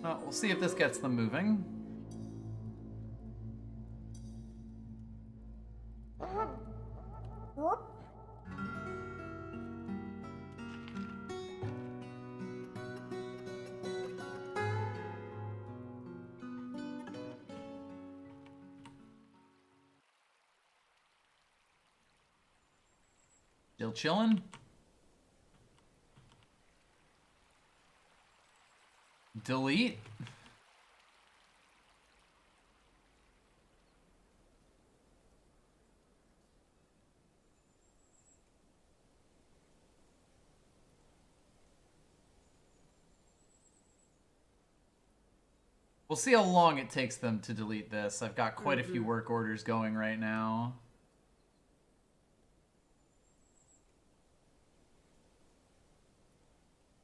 Well, we'll see if this gets them moving. Still chilling? Delete? We'll see how long it takes them to delete this. I've got quite a few work orders going right now.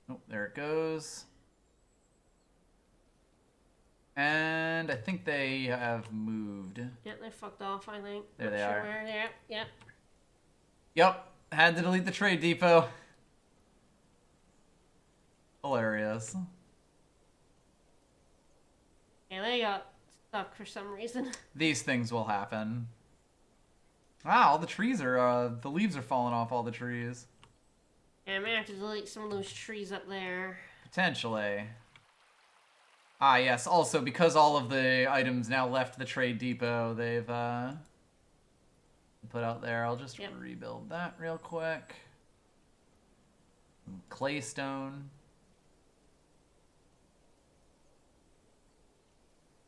Oh, there it goes. And I think they have moved. Yep, they fucked off, I think. There Not they sure are. Where. Yep, yep. Yep, had to delete the trade depot. Hilarious. Yeah, they got stuck for some reason. These things will happen. Wow, all the trees are, the leaves are falling off all the trees. Yeah, I may have to delete some of those trees up there. Potentially. Ah, yes, also, because all of the items now left the trade depot, they've, put out there. I'll just rebuild that real quick. Claystone.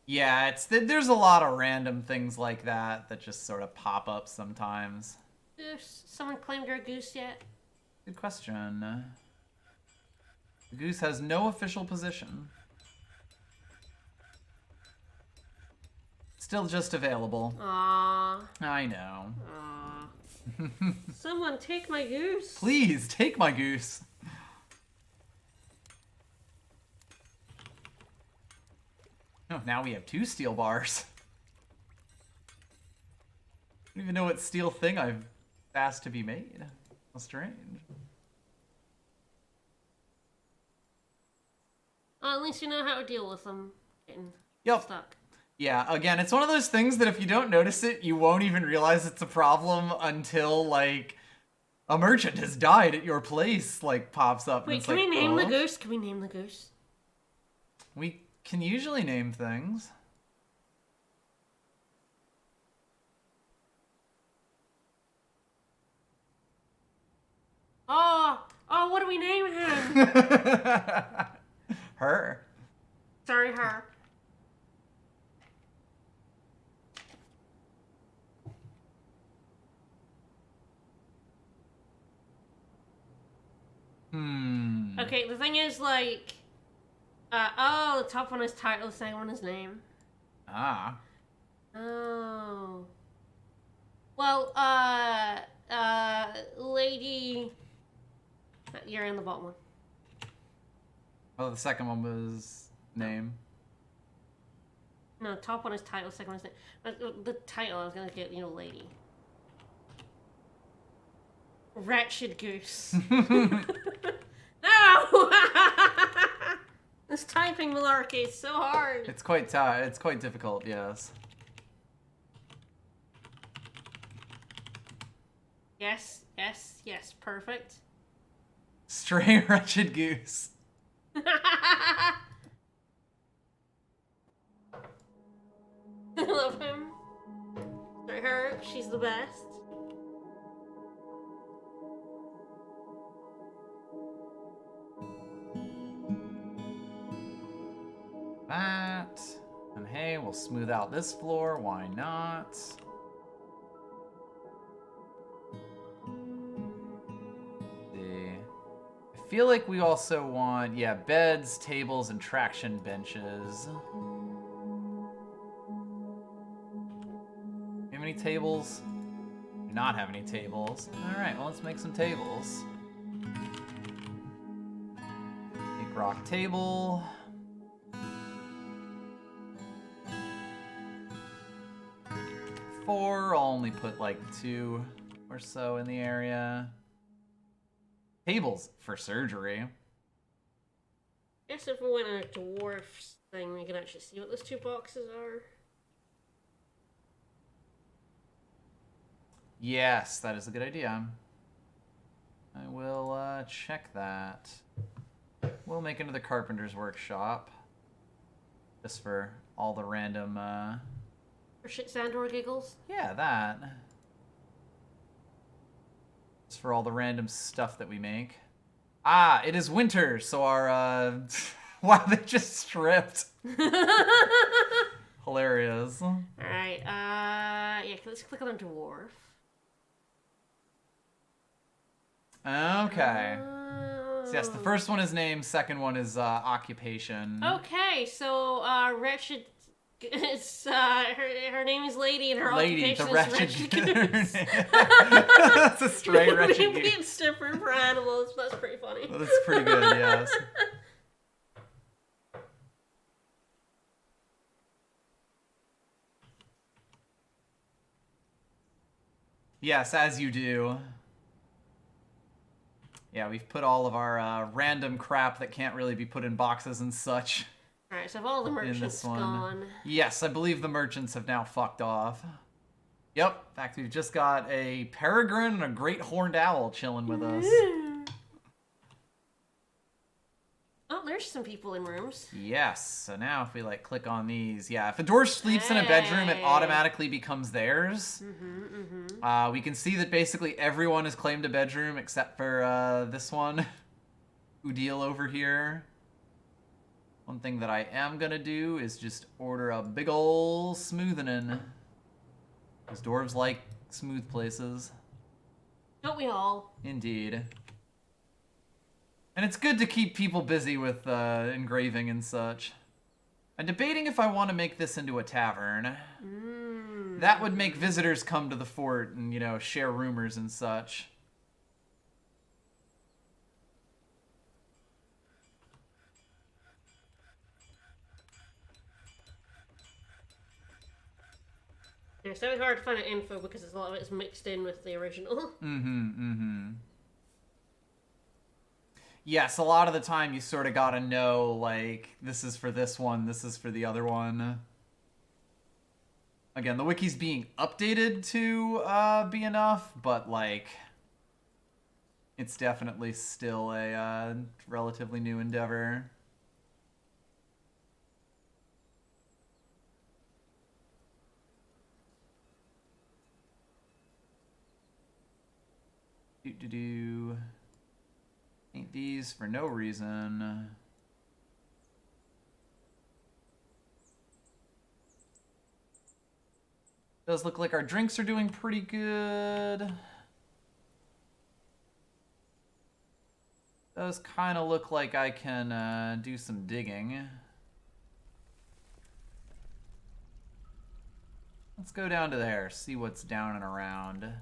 Yeah, there's a lot of random things like that that just sort of pop up sometimes. Goose. Someone claimed our goose yet? Good question. The goose has no official position. Still just available. Aww. I know. Aww. Someone take my goose. Please, take my goose. Oh, now we have 2 steel bars. I don't even know what steel thing I've asked to be made. How strange. At least you know how to deal with them getting stuck. Yeah, again, it's one of those things that if you don't notice it, you won't even realize it's a problem until, like, a merchant has died at your place, like, pops up. Wait, and it's can like, we name the goose? Can we name the goose? We can usually name things. Oh, what do we name him? Her. Sorry, her. Okay, the thing is, like, the top one is title, the second one is name. Ah. Oh. Well, lady... You're in the bottom one. Oh, the second one was name. No, top one is title, second one is name. The title, I was gonna get, lady. Wretched goose. No! This typing malarkey is so hard. It's quite difficult, yes. Yes, yes, yes, perfect. Stray wretched goose. I love him. Sorry, her, she's the best. That. And hey, we'll smooth out this floor. Why not? See. I feel like we also want, beds, tables, and traction benches. Do you have any tables? Do not have any tables. Alright, well, let's make some tables. Make rock table. I'll only put like 2 or so in the area. Tables for surgery. I guess if we went on a dwarf's thing, we can actually see what those 2 boxes are. Yes, that is a good idea. I will check that. We'll make another carpenter's workshop. Just for all the random For shits and or giggles? Yeah, that. just for all the random stuff that we make. Ah, it is winter, so our, wow, they just stripped. Hilarious. Alright, yeah, let's click on Dwarf. Okay. So yes, the first one is name, second one is occupation. Okay, so wretched. It's her name is Lady and her Lady, occupation the wretched. is wretched goose. That's a stray wretched Maybe goose. it's different for animals. That's pretty funny. That's pretty good, yes. Yes, as you do. Yeah, we've put all of our random crap that can't really be put in boxes and such. Alright, so if all the In merchants this one. gone. Yes, I believe the merchants have now fucked off. Yep, in fact, we've just got a peregrine and a great horned owl chilling with us. Oh, there's some people in rooms. Yes, so now if we like click on these, yeah, if a dwarf sleeps in a bedroom, it Hey. automatically becomes theirs. We can see that basically everyone has claimed a bedroom except for this one, Udil over here. One thing that I am gonna do is just order a big ol' smoothening. Because dwarves like smooth places. Don't we all? Indeed. And it's good to keep people busy with engraving and such. I'm debating if I want to make this into a tavern. That would make visitors come to the fort and, you know, share rumors and such. Yeah, it's very hard to find out info because a lot of it's mixed in with the original. Yes, a lot of the time you sort of gotta know, like, this is for this one, this is for the other one. Again, the wiki's being updated to be enough, but, like, it's definitely still a relatively new endeavor. Paint these for no reason. Does look like our drinks are doing pretty good. Does kind of look like I can do some digging. Let's go down to there, see what's down and around.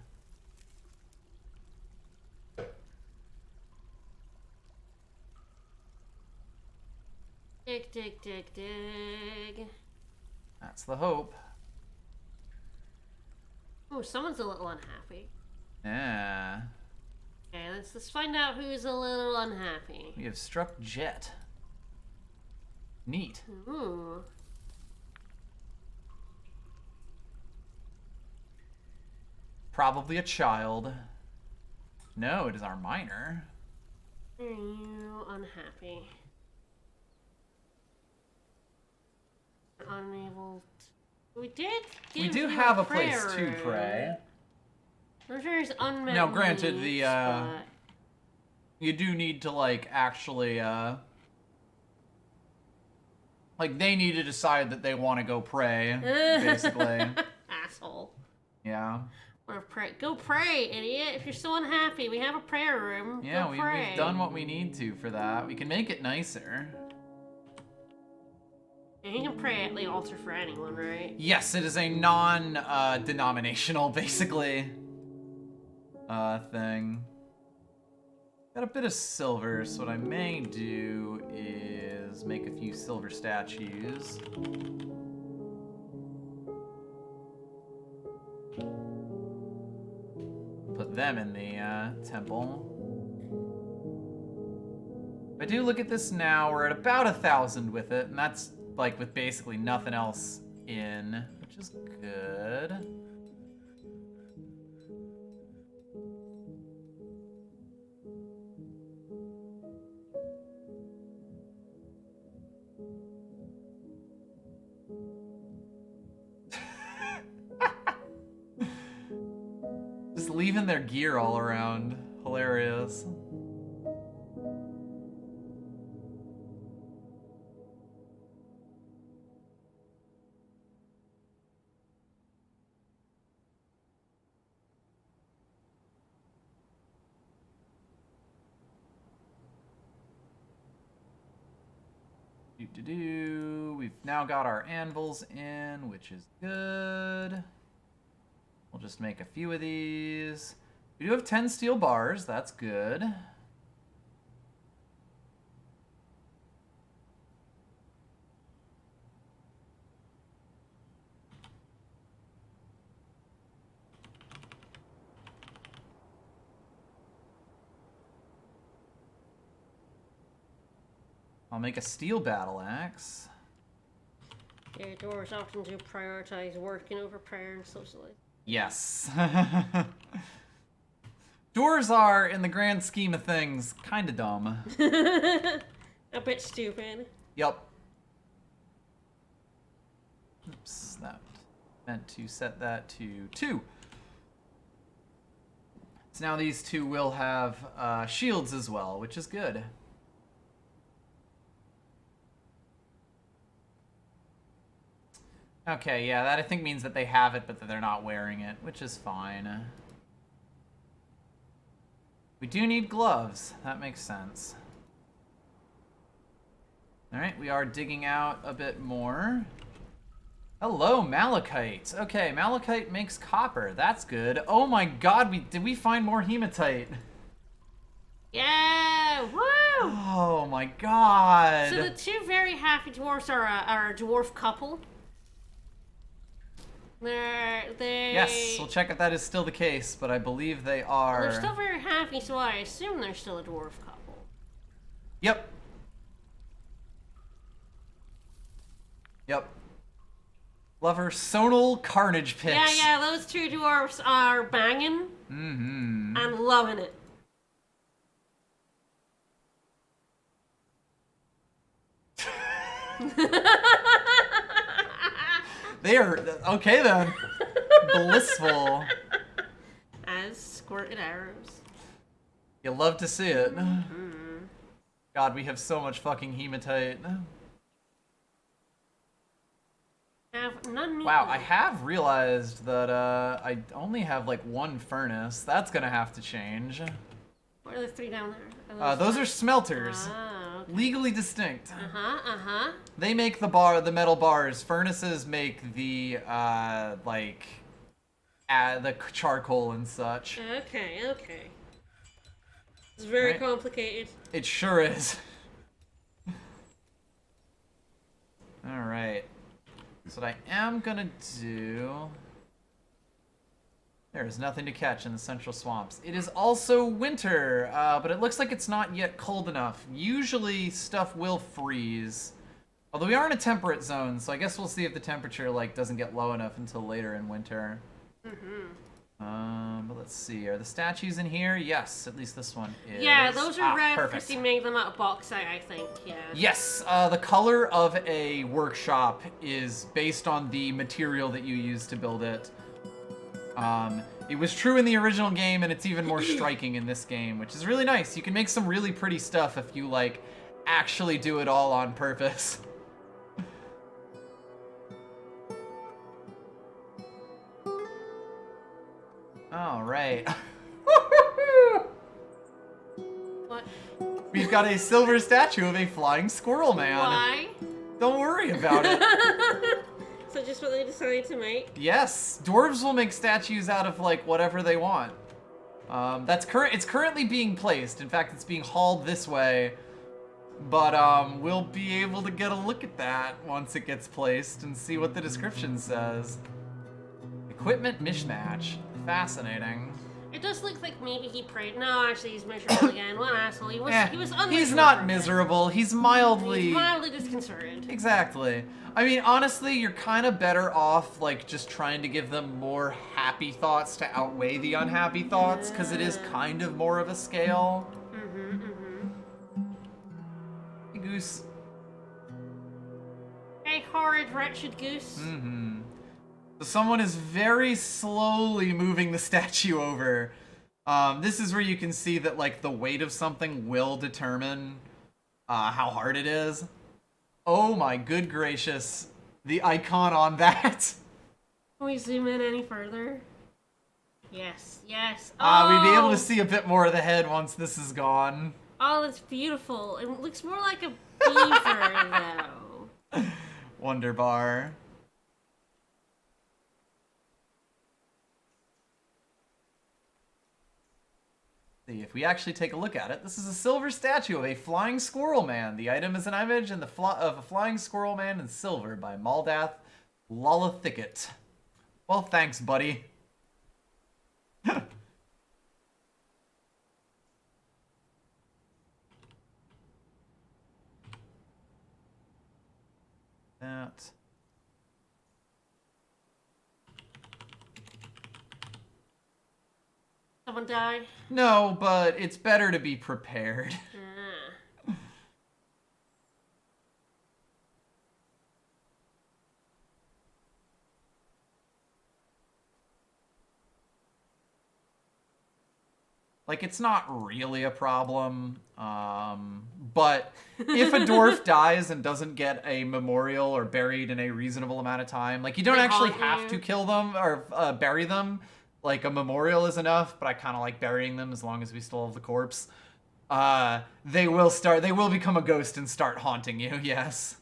Dig, dig, dig, dig. That's the hope. Oh, someone's a little unhappy. Yeah. Okay, let's find out who's a little unhappy. We have struck jet. Neat. Ooh. Probably a child. No, it is our minor. Are you unhappy? Unable to... We did give We do you have a prayer place to room. pray. I'm sure there's unmet Now, granted, needs, the, you do need to, like, actually, like, they need to decide that they want to go pray, basically. Asshole. Yeah. Or pray. Go pray, idiot. If you're so unhappy, we have a prayer room. Yeah, Go pray. we've done what we need to for that. We can make it nicer. And you can pray at the altar for anyone, right? Yes, it is a non-denominational, basically, thing. Got a bit of silver, so what I may do is make a few silver statues. Put them in the temple. If I do look at this now, we're at about 1,000 with it, and that's like with basically nothing else in, which is good. just leaving their gear all around. Hilarious. We've now got our anvils in, which is good. We'll just make a few of these. We do have 10 steel bars. That's good. I'll make a steel battle axe. Yeah, dwarves often do prioritize working over prayer and socializing. Yes. Dwarves are, in the grand scheme of things, kind of dumb. A bit stupid. Yep. Oops, that meant to set that to 2. So now these two will have shields as well, which is good. Okay, yeah, that I think means that they have it, but that they're not wearing it, which is fine. We do need gloves. That makes sense. Alright, we are digging out a bit more. Hello, malachite. Okay, malachite makes copper. That's good. Oh my god, did we find more hematite? Yeah! Woo! Oh my god. So the two very happy dwarfs are a dwarf couple. They Yes, we'll check if that is still the case, but I believe they are. They're still very happy, so I assume they're still a dwarf couple. Yep. Yep. Lover Sonal Carnage Picks. Yeah, those two dwarfs are banging. Mm-hmm. And loving it. They are okay then. Blissful. As squirted arrows. You love to see it. Mm-hmm. God, we have so much fucking hematite. Wow, I have realized that I only have like 1 furnace. That's gonna have to change. What are the 3 down there? Those are smelters. Ah, okay. Legally distinct. Uh-huh. They make the metal bars. Furnaces make the the charcoal and such. Okay. It's very complicated. It sure is. All right. So what I am gonna do. There is nothing to catch in the central swamps. It is also winter, but it looks like it's not yet cold enough. Usually stuff will freeze. Although we are in a temperate zone, so I guess we'll see if the temperature doesn't get low enough until later in winter. But let's see. Are the statues in here? Yes, at least this one is. Yeah, those are red perfect. because he made them out of bauxite, I think. Yeah. Yes, the color of a workshop is based on the material that you use to build it. It was true in the original game, and it's even more striking in this game, which is really nice. You can make some really pretty stuff if you, actually do it all on purpose. All right. What? We've got a silver statue of a flying squirrel man. Why? Don't worry about it. So just what they decided to make? Yes, dwarves will make statues out of whatever they want. It's currently being placed. In fact, it's being hauled this way. But we'll be able to get a look at that once it gets placed and see what the description says. Equipment mismatch. Fascinating. It does look like maybe he prayed. No, actually, he's miserable again. What an asshole. He was unmiserable. He's not miserable. He's mildly disconcerted. Exactly. I mean, honestly, you're kind of better off, just trying to give them more happy thoughts to outweigh the unhappy thoughts, because it is kind of more of a scale. Hey, Goose. Hey, horrid, wretched goose. So someone is very slowly moving the statue over. This is where you can see that, like, the weight of something will determine how hard it is. Oh my good gracious. The icon on that. Can we zoom in any further? Yes, yes. We'd be able to see a bit more of the head once this is gone. Oh, that's beautiful. It looks more like a beaver, though. Wonder bar. See, if we actually take a look at it, this is a silver statue of a flying squirrel man. The item is an image of a flying squirrel man in silver by Maldath Lolithicket. Well, thanks, buddy. That. Someone die? No, but it's better to be prepared. Like, it's not really a problem, but if a dwarf dies and doesn't get a memorial or buried in a reasonable amount of time, like, you don't actually have to kill them or bury them. Like, a memorial is enough, but I kind of like burying them as long as we still have the corpse. They will become a ghost and start haunting you, yes.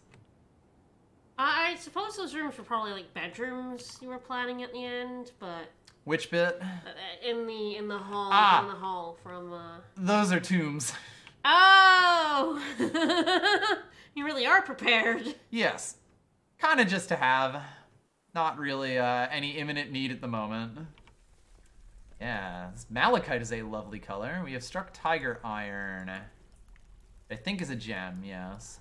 I suppose those rooms were probably, like, bedrooms you were planning at the end, but... Which bit? In the hall. In the hall from. Those are tombs. Oh! You really are prepared. Yes, kind of just to have. Not really any imminent need at the moment. Yeah, malachite is a lovely color. We have struck tiger iron. I think is a gem. Yes.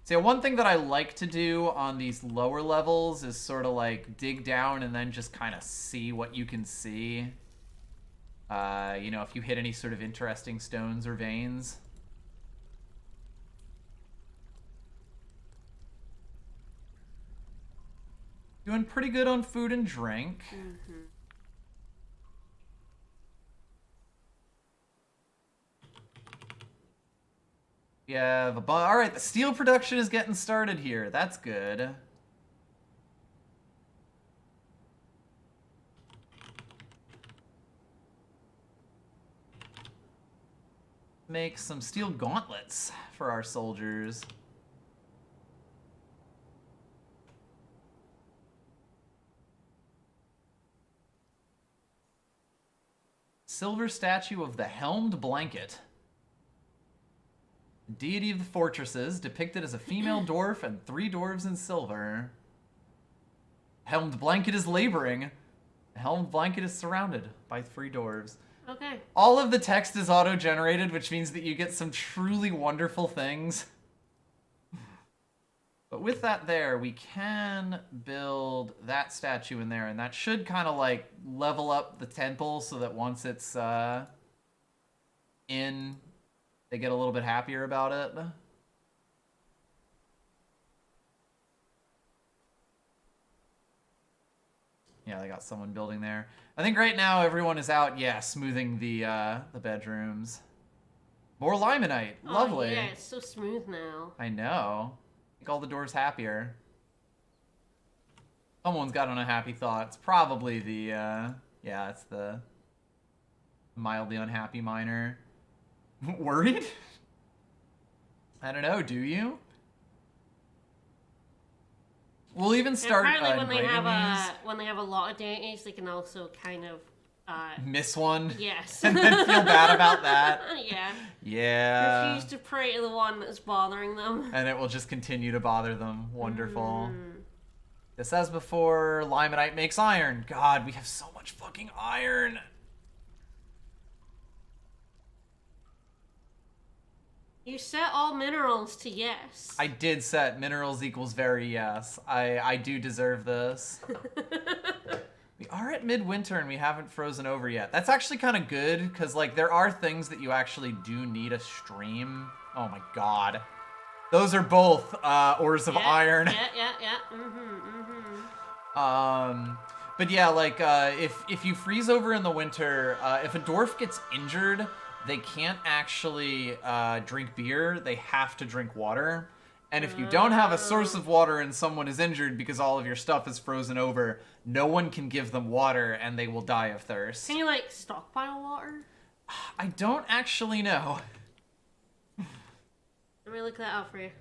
So one thing that I like to do on these lower levels is sort of like dig down and then just kind of see what you can see. You know, if you hit any sort of interesting stones or veins. Doing pretty good on food and drink. Mm-hmm. Yeah, all right, the steel production is getting started here. That's good. Make some steel gauntlets for our soldiers. Silver statue of the helmed blanket. Deity of the fortresses, depicted as a female dwarf and 3 dwarves in silver. Helmed blanket is laboring. The helmed blanket is surrounded by 3 dwarves. Okay. All of the text is auto-generated, which means that you get some truly wonderful things. But with that there, we can build that statue in there, and that should kind of like level up the temple so that once it's in, they get a little bit happier about it. Yeah, they got someone building there. I think right now everyone is out, yeah, smoothing the bedrooms. More limonite, lovely. Oh, yeah, it's so smooth now. I know. Make all the doors happier. Someone's got an unhappy thought. It's probably the, yeah, it's the mildly unhappy miner. Worried? I don't know, do you? We'll even start apparently when they have a lot of deities, they can also kind of miss one. Yes. And then feel bad about that. Yeah. Yeah. Refuse to pray to the one that's bothering them. And it will just continue to bother them. Wonderful. Just as before, limonite makes iron. God, we have so much fucking iron. You set all minerals to yes. I did set minerals equals very yes. I do deserve this. We are at midwinter and we haven't frozen over yet. That's actually kind of good, because like there are things that you actually do need a stream. Oh my god. Those are both ores of Yeah, iron. Yeah. But yeah, like if you freeze over in the winter, if a dwarf gets injured, they can't actually drink beer. They have to drink water. And if you don't have a source of water and someone is injured because all of your stuff is frozen over, no one can give them water and they will die of thirst. Can you, like, stockpile water? I don't actually know. Let me look that up for you.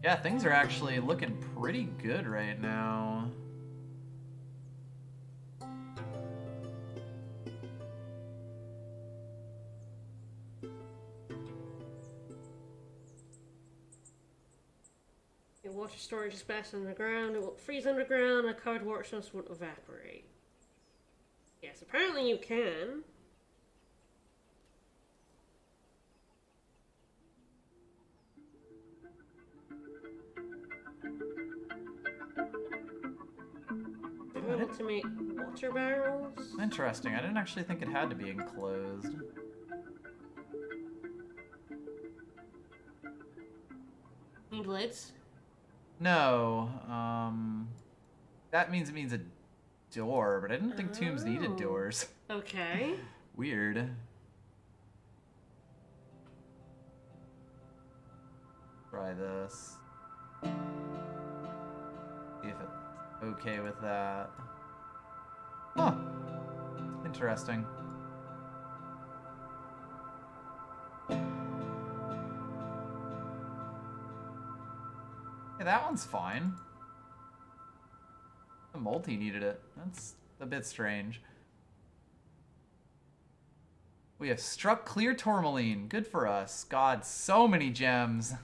Yeah, things are actually looking pretty good right now. Your water storage is best underground. It will freeze underground. A covered water source won't evaporate. Yes, apparently you can. We're able to make water barrels. Interesting. I didn't actually think it had to be enclosed. Need lids? No. That means it means a door, but I didn't think tombs needed doors. Okay. Weird. Try this. See if it's okay with that. Huh. Interesting. Yeah, that one's fine. The multi needed it. That's a bit strange. We have struck clear tourmaline. Good for us. God, so many gems.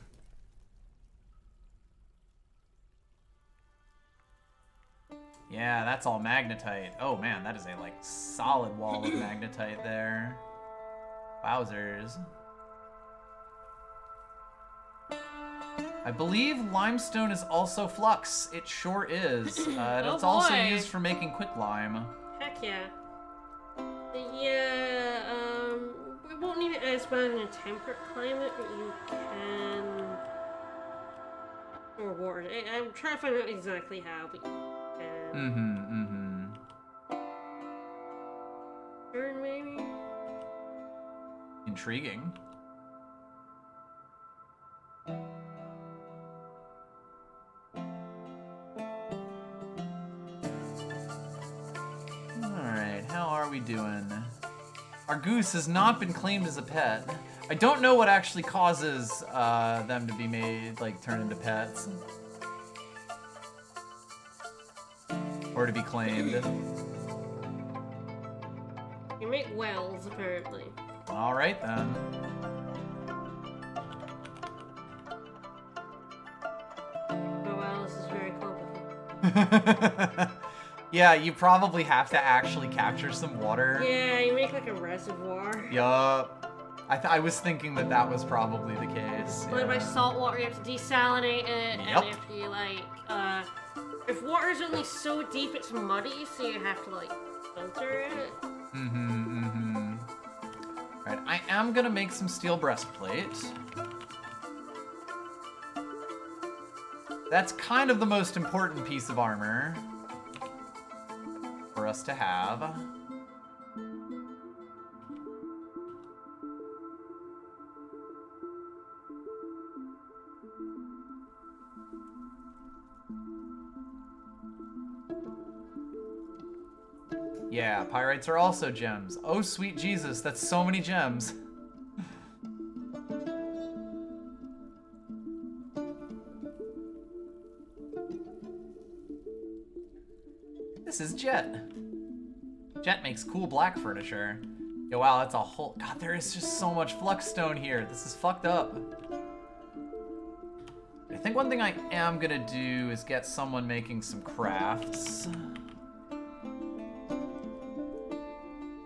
Yeah, that's all magnetite. Oh man, that is a like solid wall of magnetite there. Wowzers. I believe limestone is also flux. It sure is. It's also used for making quicklime. Heck yeah. Yeah, we won't need it as bad in a temperate climate, but you can... reward it. I'm trying to find out exactly how, but you can. Turn, maybe? Intriguing. Alright, how are we doing? Our goose has not been claimed as a pet. I don't know what actually causes them to be made, like, turn into pets. Or to be claimed. You make wells, apparently. Alright then. Oh wow, this is very complicated. Yeah, you probably have to actually capture some water. Yeah, you make like a reservoir. Yup. I was thinking that that was probably the case. But by salt water, you have to desalinate it, Yep. and if you like, if water's only so deep it's muddy, so you have to like filter it. Alright, I am gonna make some steel breastplate. That's kind of the most important piece of armor for us to have. Yeah, pyrites are also gems. Oh, sweet Jesus, that's so many gems. This is Jet. Jet makes cool black furniture. Yo, wow, that's a whole... God, there is just so much flux stone here. This is fucked up. I think one thing I am gonna do is get someone making some crafts. I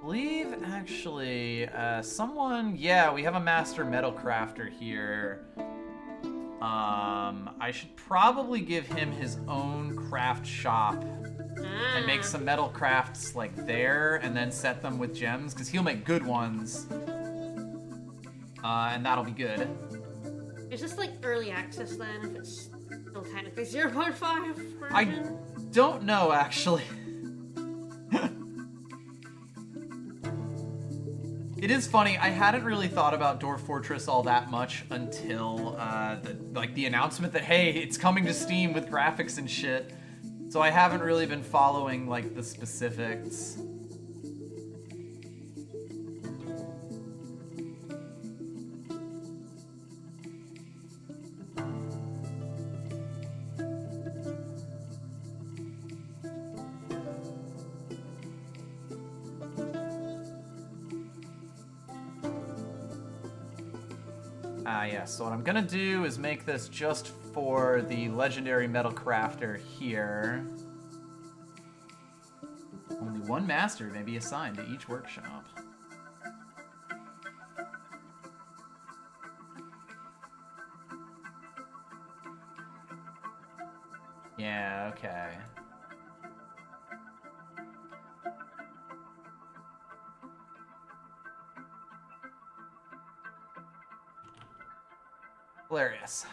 believe, actually, someone... Yeah, we have a master metal crafter here. I should probably give him his own craft shop and make some metal crafts like there and then set them with gems, because he'll make good ones. and that'll be good. Is this like early access then, if it's still technically 0.5 version? I don't know, actually. It is funny, I hadn't really thought about Dwarf Fortress all that much until the announcement that, hey, it's coming to Steam with graphics and shit. So I haven't really been following like the specifics. Yeah, so what I'm gonna do is make this just for the legendary metal crafter here. Only one master may be assigned to each workshop. Yeah, okay. Hilarious.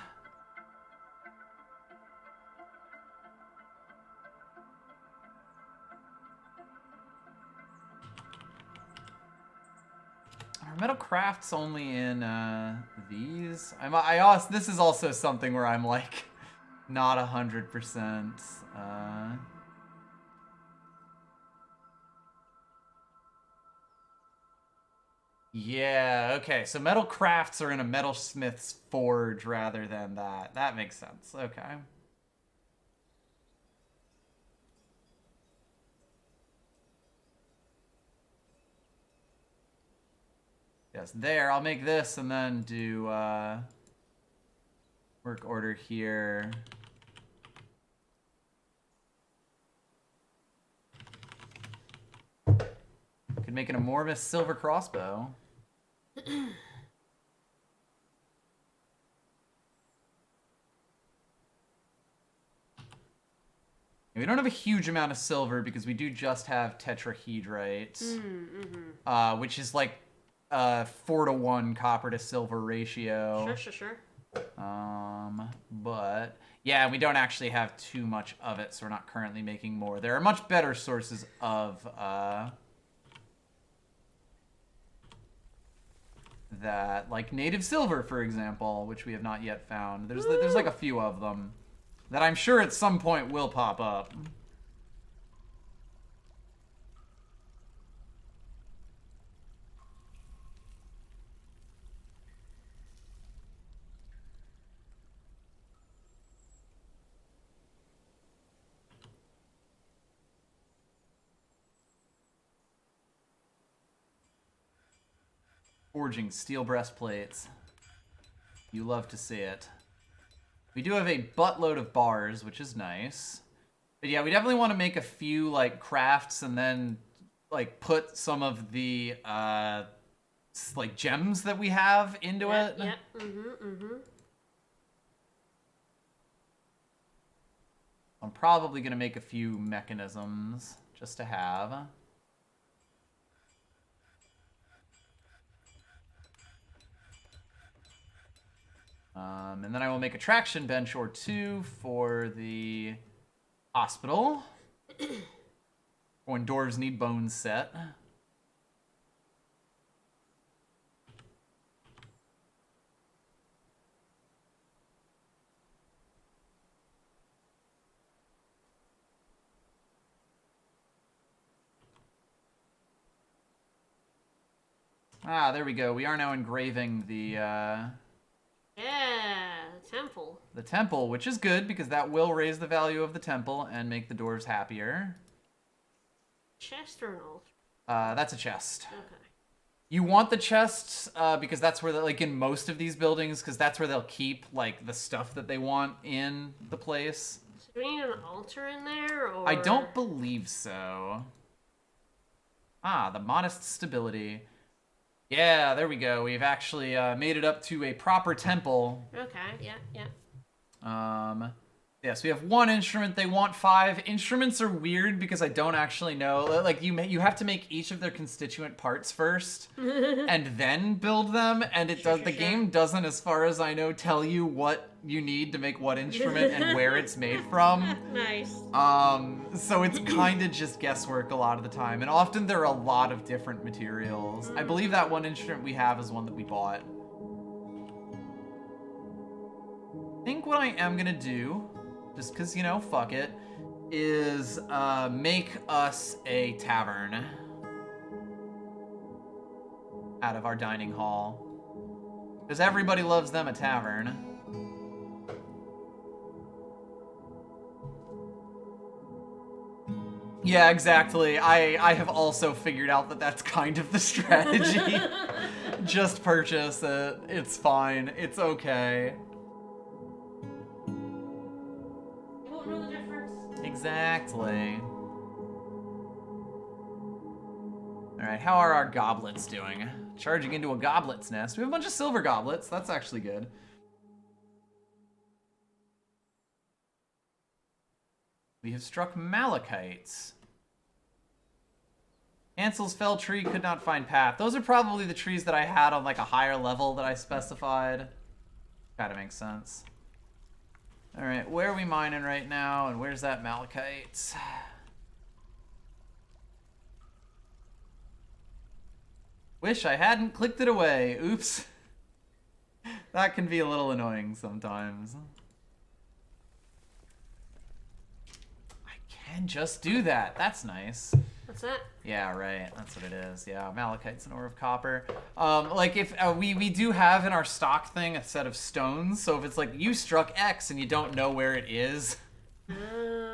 Are metal crafts only in these? This is also something where I'm like not 100%. Yeah, okay, so metal crafts are in a metalsmith's forge rather than that. That makes sense, okay. Yes, there, I'll make this and then do work order here. Could make an amorphous silver crossbow. We don't have a huge amount of silver because we do just have tetrahedrite, which is like 4-to-1 copper to silver ratio. Sure. But yeah, we don't actually have too much of it, so we're not currently making more. There are much better sources of that, like native silver, for example, which we have not yet found. There's like a few of them that I'm sure at some point will pop up. Forging steel breastplates. You love to see it. We do have a buttload of bars, which is nice. But yeah, we definitely want to make a few like crafts and then like put some of the like gems that we have into it. Yeah. I'm probably gonna make a few mechanisms just to have. And then I will make a traction bench or two for the hospital. When dwarves need bones set. Ah, there we go. We are now engraving the temple. The temple, which is good because that will raise the value of the temple and make the dwarves happier. Chest or an altar? That's a chest. Okay. You want the chests because that's where, like in most of these buildings, because that's where they'll keep like the stuff that they want in the place. So do we need an altar in there, or? I don't believe so. Ah, the modest stability. Yeah, there we go. We've actually made it up to a proper temple. Okay, yeah. Yes, we have 1 instrument. They want 5. Instruments are weird because I don't actually know. Like you have to make each of their constituent parts first, and then build them. And the game doesn't, as far as I know, tell you what you need to make what instrument and where it's made from. Nice. So it's kind of just guesswork a lot of the time, and often there are a lot of different materials. I believe that 1 instrument we have is one that we bought. I think what I am gonna do, just because, you know, fuck it, is make us a tavern out of our dining hall. Because everybody loves them a tavern. Yeah, exactly. I have also figured out that that's kind of the strategy. Just purchase it. It's fine. It's okay. You won't know the difference. Exactly. Alright, how are our goblets doing? Charging into a goblet's nest. We have a bunch of silver goblets. That's actually good. We have struck malachites. Ansel's fell tree could not find path. Those are probably the trees that I had on like a higher level that I specified. Kinda makes sense. Alright, where are we mining right now, and where's that malachite? Wish I hadn't clicked it away. Oops. That can be a little annoying sometimes. I can just do that. That's nice. What's that? Yeah, right. That's what it is. Yeah, malachite's an ore of copper. Like if we do have in our stock thing a set of stones, so if it's like you struck X and you don't know where it is,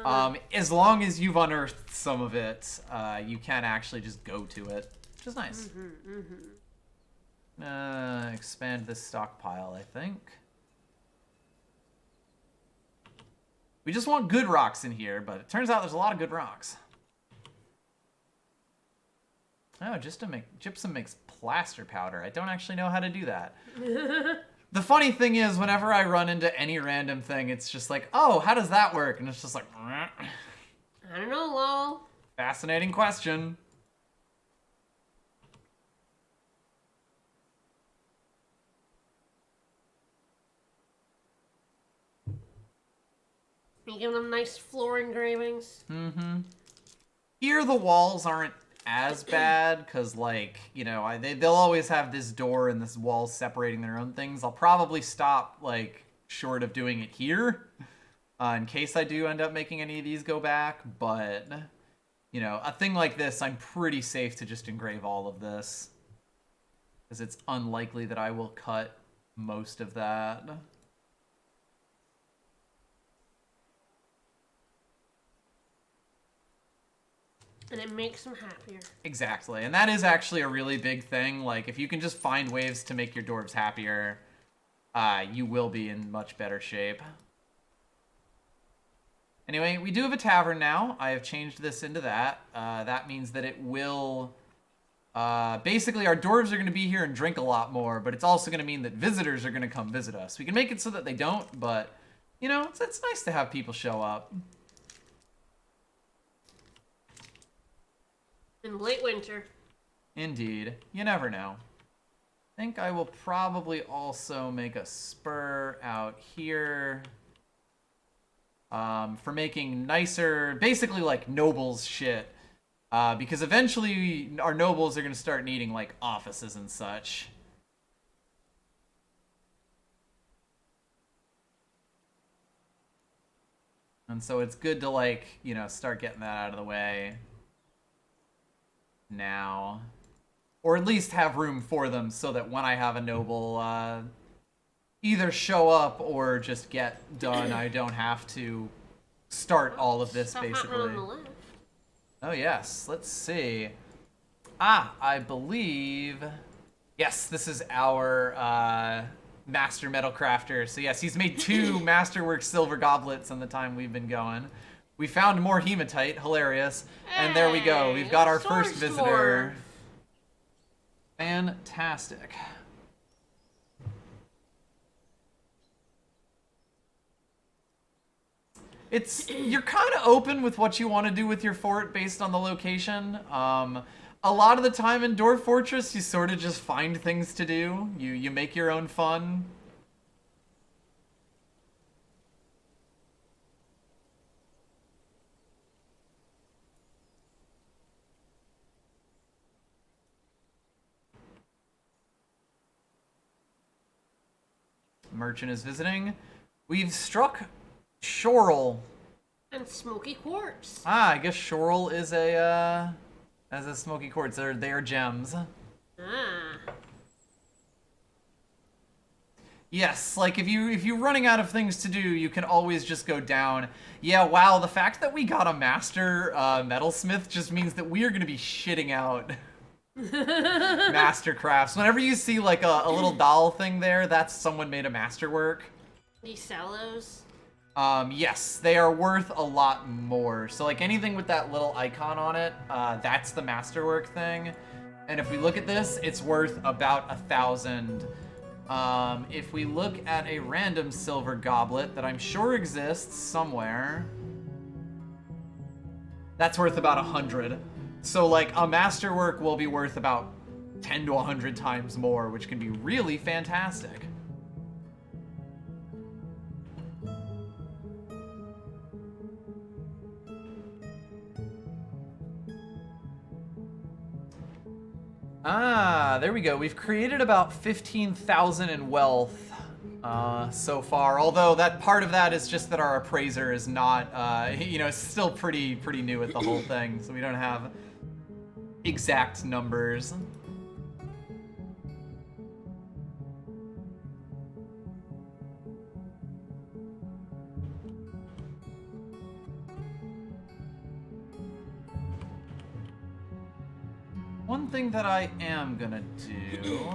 as long as you've unearthed some of it, you can actually just go to it, which is nice. Expand this stockpile, I think. We just want good rocks in here, but it turns out there's a lot of good rocks. Oh, just to make gypsum makes plaster powder. I don't actually know how to do that. The funny thing is, whenever I run into any random thing, it's just like, oh, how does that work? And it's just like, I don't know, lol. Fascinating question. You give them nice floor engravings. Mm-hmm. Here the walls aren't as bad because, like, you know, they'll always have this door and this wall separating their own things. I'll probably stop, like, short of doing it here in case I do end up making any of these go back. But, you know, a thing like this, I'm pretty safe to just engrave all of this because it's unlikely that I will cut most of that. And it makes them happier. Exactly, and that is actually a really big thing. Like, if you can just find ways to make your dwarves happier, you will be in much better shape. Anyway, we do have a tavern now. I have changed this into that. That means that it will... basically, our dwarves are going to be here and drink a lot more, but it's also going to mean that visitors are going to come visit us. We can make it so that they don't, but, you know, it's nice to have people show up. In late winter. Indeed. You never know. I think I will probably also make a spur out here for making nicer, basically like nobles shit. Because eventually our nobles are going to start needing like offices and such. And so it's good to, like, you know, start getting that out of the way now, or at least have room for them so that when I have a noble either show up or just get done, I don't have to start all of this basically. Oh yes, let's see. I believe, yes, this is our master metal crafter. So yes, he's made 2 masterwork silver goblets in the time we've been going. We found more hematite, hilarious. And there we go. We've got our first visitor. Fantastic. You're kind of open with what you want to do with your fort based on the location. A lot of the time in Dwarf Fortress, you sort of just find things to do. You make your own fun. Merchant is visiting. We've struck Shorel. And Smoky Quartz. Ah, I guess Shorel is a smoky quartz. They are gems. Ah. Yes, like if you're running out of things to do, you can always just go down. Yeah, wow, the fact that we got a master metalsmith just means that we are gonna be shitting out master crafts. Whenever you see like a little doll thing there, that's someone made a masterwork. Do you sell those? Yes, they are worth a lot more. So like anything with that little icon on it, that's the masterwork thing. And if we look at this, it's worth about 1,000. If we look at a random silver goblet that I'm sure exists somewhere, that's worth about 100. So like a masterwork will be worth about 10 to 100 times more, which can be really fantastic. Ah, there we go. We've created about 15,000 in wealth so far. Although that part of that is just that our appraiser is not, still pretty new at the whole thing, so we don't have exact numbers. One thing that I am gonna do...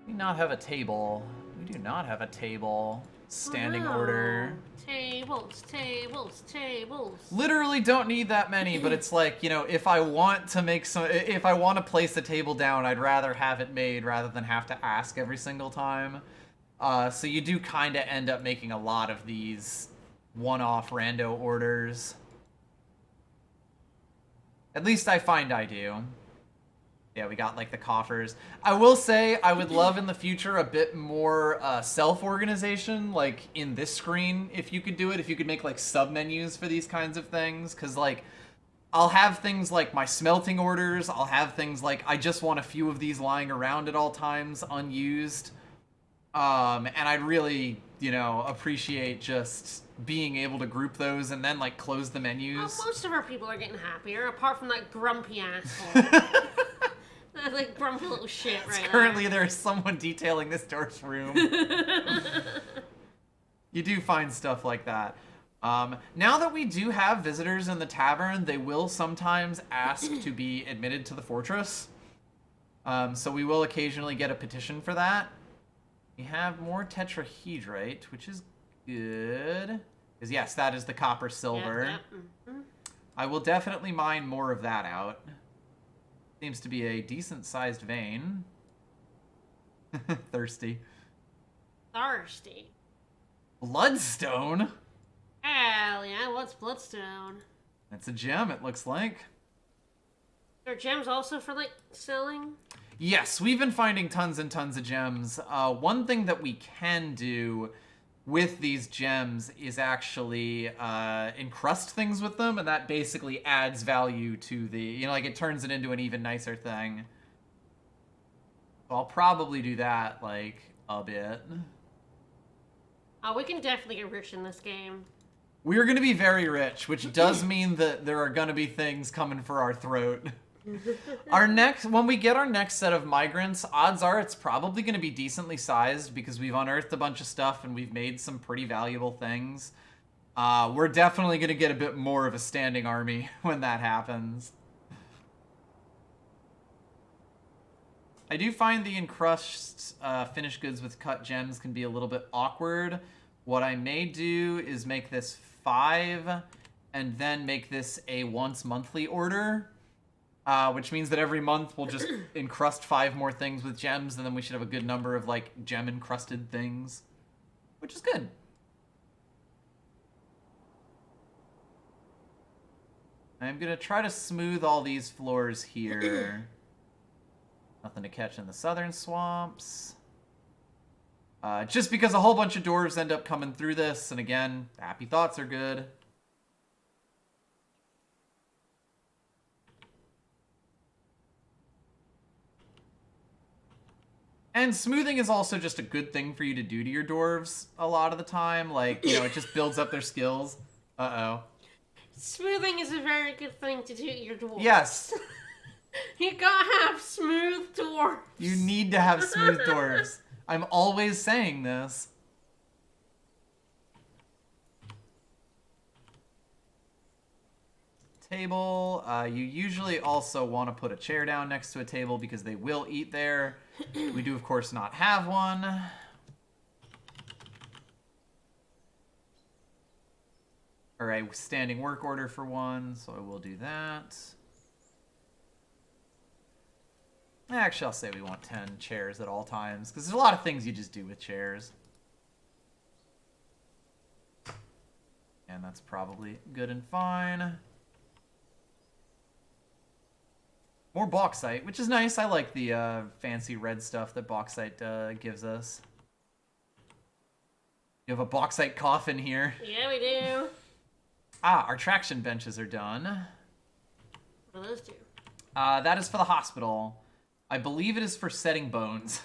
We not have a table. We do not have a table. Standing order. Tables, tables, tables. Literally don't need that many, but it's like, if I want to place a table down, I'd rather have it made rather than have to ask every single time. So you do kind of end up making a lot of these one-off rando orders. At least I find I do. Yeah, we got like the coffers. I will say I would love in the future a bit more self-organization, like in this screen, if you could do it, if you could make like sub-menus for these kinds of things, because like I'll have things like my smelting orders, I'll have things like I just want a few of these lying around at all times unused, and I'd really, appreciate just being able to group those and then like close the menus. Oh, most of our people are getting happier, apart from that grumpy asshole. That like grumpy little shit right Currently there's someone detailing this Dwarf's room. You do find stuff like that. Now that we do have visitors in the tavern, they will sometimes ask to be admitted to the fortress. So we will occasionally get a petition for that. We have more tetrahedrite, which is good. Because yes, that is the copper silver. Yep. Mm-hmm. I will definitely mine more of that out. Seems to be a decent-sized vein. Thirsty. Thirsty. Bloodstone? Hell yeah, what's bloodstone? That's a gem, it looks like. Are gems also for, like, selling? Yes, we've been finding tons and tons of gems. One thing that we can do with these gems is actually encrust things with them, and that basically adds value to the, it turns it into an even nicer thing. So I'll probably do that, like, a bit. Oh, we can definitely get rich in this game. We're going to be very rich, which does mean that there are going to be things coming for our throat. When we get our next set of migrants, odds are it's probably going to be decently sized because we've unearthed a bunch of stuff and we've made some pretty valuable things. We're definitely going to get a bit more of a standing army when that happens. I do find the encrust finished goods with cut gems can be a little bit awkward. What I may do is make this 5 and then make this a once monthly order. Which means that every month we'll just encrust 5 more things with gems, and then we should have a good number of, like, gem-encrusted things. Which is good. I'm gonna try to smooth all these floors here. Nothing to catch in the southern swamps. Just because a whole bunch of dwarves end up coming through this, and again, happy thoughts are good. And smoothing is also just a good thing for you to do to your dwarves a lot of the time. Like, you know, it just builds up their skills. Uh-oh. Smoothing is a very good thing to do to your dwarves. Yes. You gotta have smooth dwarves. You need to have smooth dwarves. I'm always saying this. Table. You usually also want to put a chair down next to a table because they will eat there. We do, of course, not have one. Or a standing work order for one, so I will do that. Actually, I'll say we want 10 chairs at all times, because there's a lot of things you just do with chairs. And that's probably good and fine. More bauxite, which is nice. I like the fancy red stuff that bauxite gives us. You have a bauxite coffin here. Yeah, we do. Ah, our traction benches are done. What do those do? That is for the hospital. I believe it is for setting bones.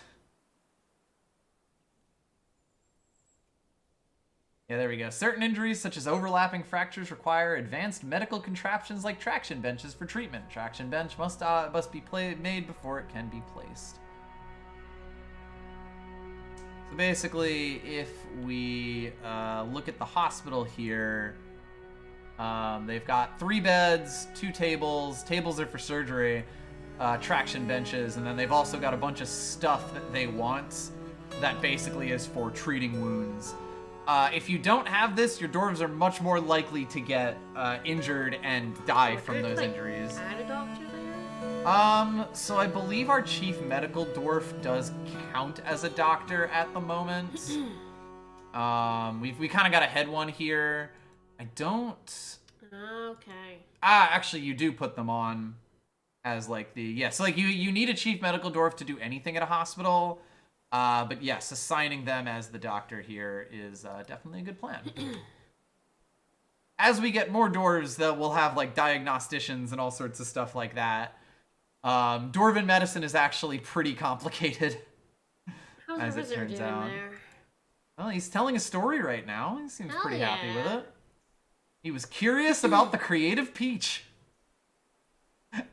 Yeah, there we go. Certain injuries, such as overlapping fractures, require advanced medical contraptions like traction benches for treatment. Traction bench must be made before it can be placed. So basically, if we look at the hospital here, they've got 3 beds, 2 tables. Tables are for surgery, traction benches, and then they've also got a bunch of stuff that they want that basically is for treating wounds. If you don't have this, your dwarves are much more likely to get injured and die from those injuries. Add a doctor there? So I believe our chief medical dwarf does count as a doctor at the moment. We kind of got a head one here. I don't... Okay. Actually, you do put them on as like the... Yeah, so like you need a chief medical dwarf to do anything at a hospital. But yes, assigning them as the doctor here is definitely a good plan. As we get more dwarves, we'll have like diagnosticians and all sorts of stuff like that. Dwarven medicine is actually pretty complicated. How's as the it wizard turns doing out. there? Well, he's telling a story right now. He seems Hell pretty happy with yeah. it. He was curious about the creative peach.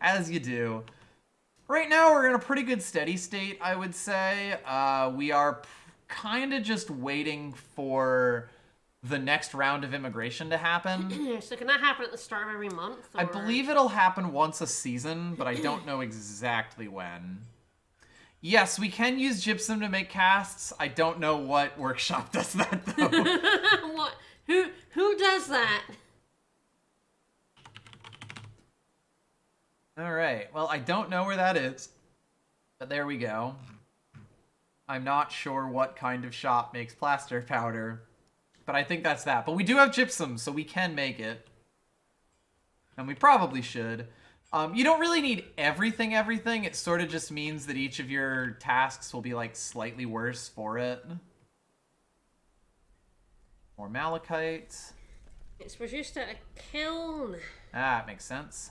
As you do. Right now, we're in a pretty good steady state, I would say. We are kind of just waiting for the next round of immigration to happen. So can that happen at the start of every month? I or- believe it'll happen once a season, but I don't know exactly when. Yes, we can use gypsum to make casts. I don't know what workshop does that, though. What? Who does that? All right. Well, I don't know where that is, but there we go. I'm not sure what kind of shop makes plaster powder, but I think that's that. But we do have gypsum, so we can make it. And we probably should. You don't really need everything. It sort of just means that each of your tasks will be, like, slightly worse for it. More malachite. It's produced at a kiln Ah, it makes sense.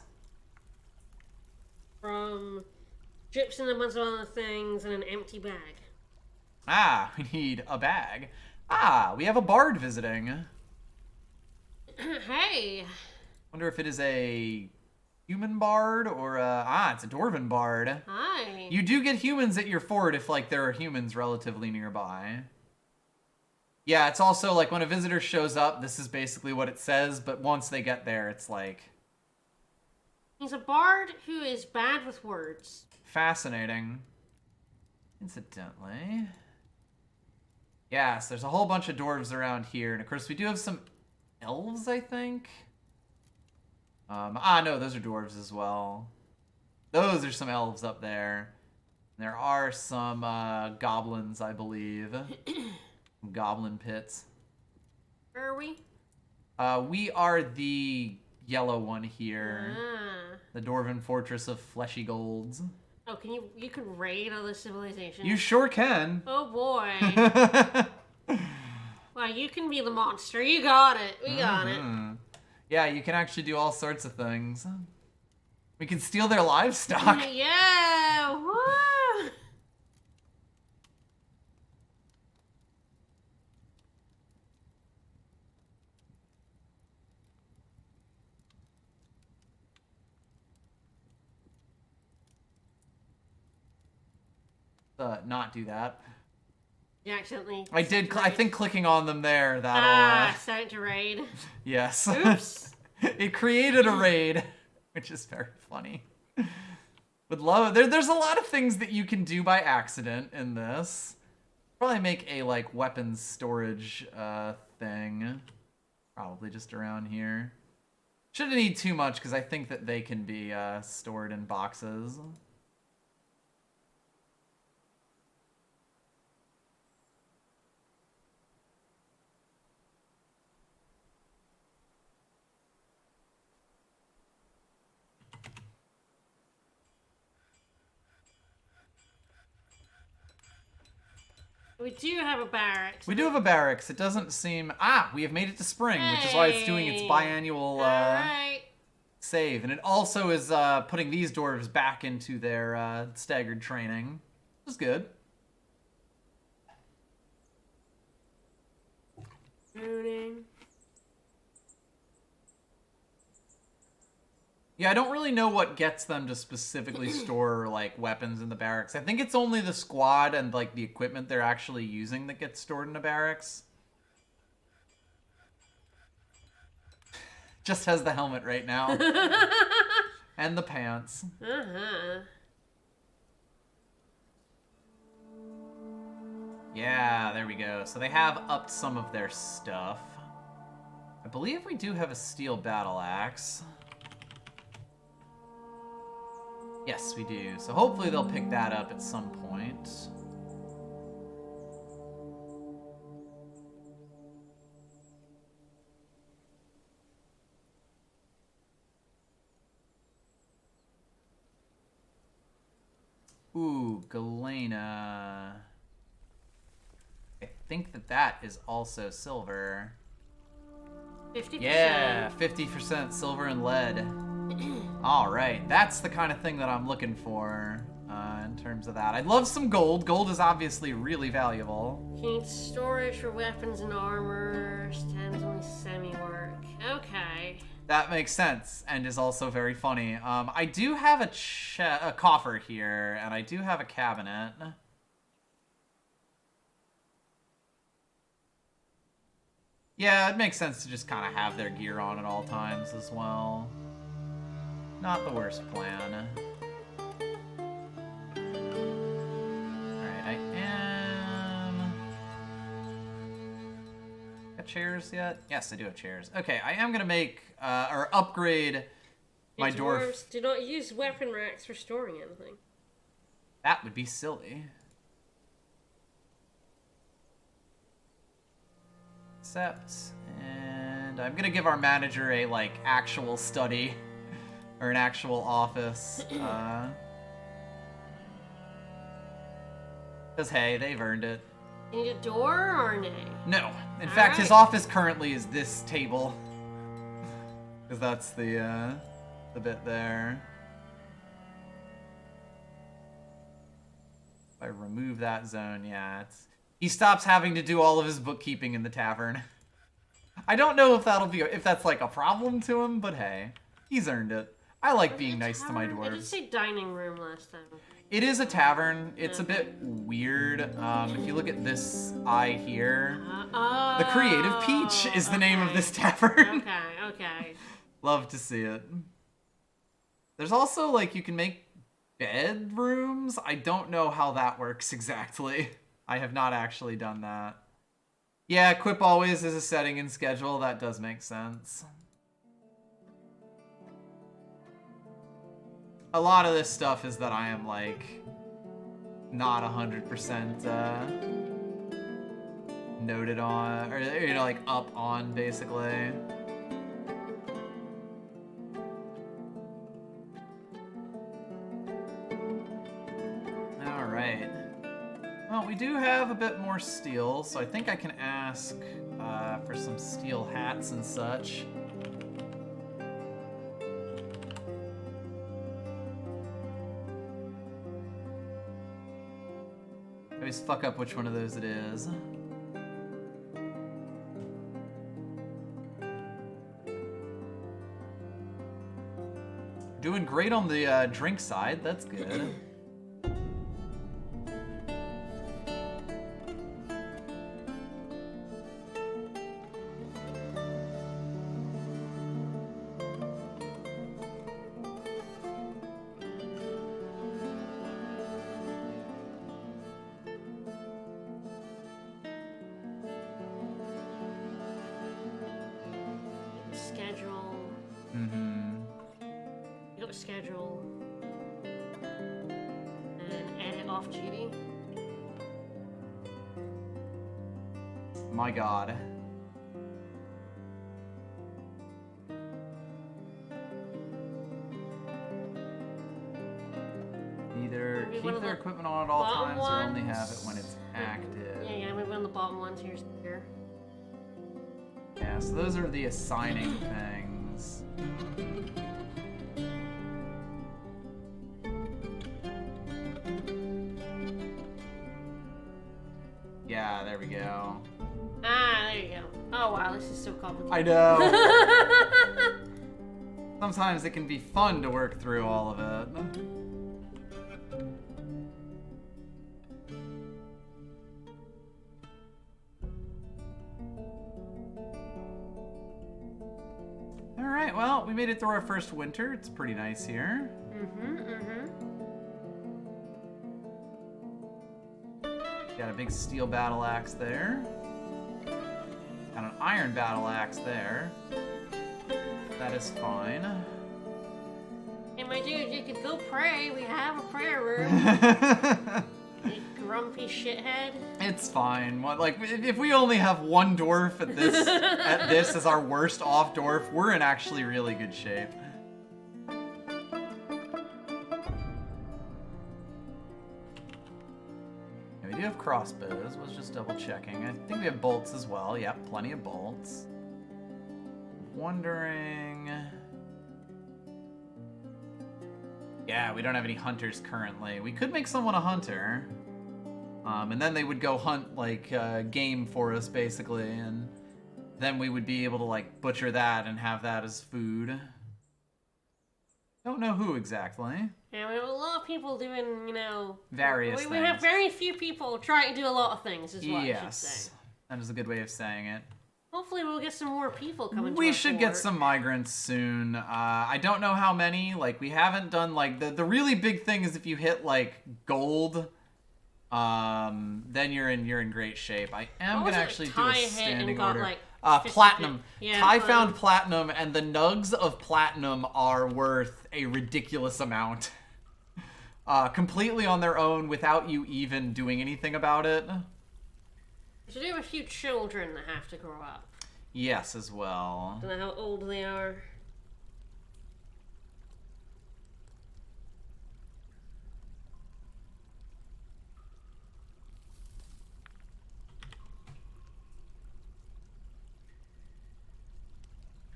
from gypsum and a bunch of other things and an empty bag. Ah, we need a bag. Ah, we have a bard visiting. Hey! Wonder if it is a human bard or it's a dwarven bard. Hi. You do get humans at your fort if like there are humans relatively nearby. Yeah, it's also like when a visitor shows up, this is basically what it says, but once they get there, it's like He's a bard who is bad with words. fascinating. Incidentally. Yes, there's a whole bunch of dwarves around here, and of course we do have some elves, I think. No, those are dwarves as well. Those are some elves up there. There are some goblins, I believe. Goblin pits. Where are we? We are the yellow one here. Ah. The Dwarven Fortress of Fleshygolds. Oh, you can raid other civilizations? You sure can. Oh boy. Well, you can be the monster. You got it. We got it. Yeah, you can actually do all sorts of things. We can steal their livestock. Yeah. Woo. Not do that. You accidentally. I did. I think clicking on them there, that'll. Starting to raid. Yes. Oops. It created a raid, which is very funny. Would love. There's a lot of things that you can do by accident in this. Probably make a like weapons storage thing. Probably just around here. Shouldn't need too much because I think that they can be stored in boxes. We do have a barracks. We do have a barracks. It doesn't seem... we have made it to spring, which is why it's doing its biannual save. And it also is putting these dwarves back into their staggered training, which is good. Mooning. Yeah, I don't really know what gets them to specifically store, like, weapons in the barracks. I think it's only the squad and, like, the equipment they're actually using that gets stored in a barracks. Just has the helmet right now. And the pants. Yeah, there we go. So they have upped some of their stuff. I believe we do have a steel battle axe. Yes, we do. So hopefully they'll pick that up at some point. Ooh, Galena. I think that is also silver. 50%. Yeah, 50% silver and lead. All right, that's the kind of thing that I'm looking for in terms of that. I'd love some gold. Gold is obviously really valuable. You need storage for weapons and armor. Stands only semi-work. Okay. That makes sense and is also very funny. I do have a coffer here, and I do have a cabinet. Yeah, it makes sense to just kind of have their gear on at all times as well. Not the worst plan. Alright, I am... Got chairs yet? Yes, I do have chairs. Okay, I am gonna make, or upgrade my dwarf. Do not use weapon racks for storing anything. That would be silly. Except, and I'm gonna give our manager a, like, actual study. Or an actual office. Because, hey, they've earned it. You need a door or nay? No. In fact, his office currently is this table. Because that's the bit there. If I remove that zone, yeah, it's... He stops having to do all of his bookkeeping in the tavern. I don't know if that'll be... if that's, like, a problem to him, but hey. He's earned it. I like being nice to my dwarves. I did say dining room last time. It is a tavern. It's a bit weird. If you look at this eye here, the Creative Peach is the name of this tavern. Okay. Love to see it. There's also, like, you can make bedrooms. I don't know how that works exactly. I have not actually done that. Yeah, equip always is a setting and schedule. That does make sense. A lot of this stuff is that I am, like, not 100% noted on, or, you know, like, up on, basically. Well, we do have a bit more steel, so I think I can ask for some steel hats and such. I always fuck up which one of those it is. Doing great on the drink side, that's good. Schedule. Go to schedule. And edit off duty. My god. Either Maybe keep their equipment on at all times or only have it when it's active. Yeah, maybe on the bottom ones here. Yeah, so those are the assigning things. Yeah, there we go. Ah, there you go. Oh wow, this is so complicated. I know. Sometimes it can be fun to work through all of it. Alright, well, we made it through our first winter. It's pretty nice here. Got a big steel battle axe there. Got an iron battle axe there. That is fine. Hey, my dude, you could go pray. We have a prayer room. You grumpy shithead. It's fine. What, like, if we only have one dwarf at this as our worst off dwarf, we're in actually really good shape. Yeah, we do have crossbows. Was just double checking. I think we have bolts as well. Yep, plenty of bolts. Wondering. Yeah, we don't have any hunters currently. We could make someone a hunter. And then they would go hunt, like, game for us, basically, and then we would be able to, like, butcher that and have that as food. Don't know who exactly. Yeah, we have a lot of people doing, you know... Various things. We have very few people trying to do a lot of things, is what I should say. That is a good way of saying it. Hopefully we'll get some more people coming to We our should fort. get some migrants soon. I don't know how many. Like, we haven't done, like... The really big thing is if you hit, like, gold... then you're in great shape. I am gonna actually do a standing order. Like platinum. Yeah, Ty found platinum, and the nugs of platinum are worth a ridiculous amount. Completely on their own, without you even doing anything about it. So we have a few children that have to grow up. Yes, as well. Don't know how old they are.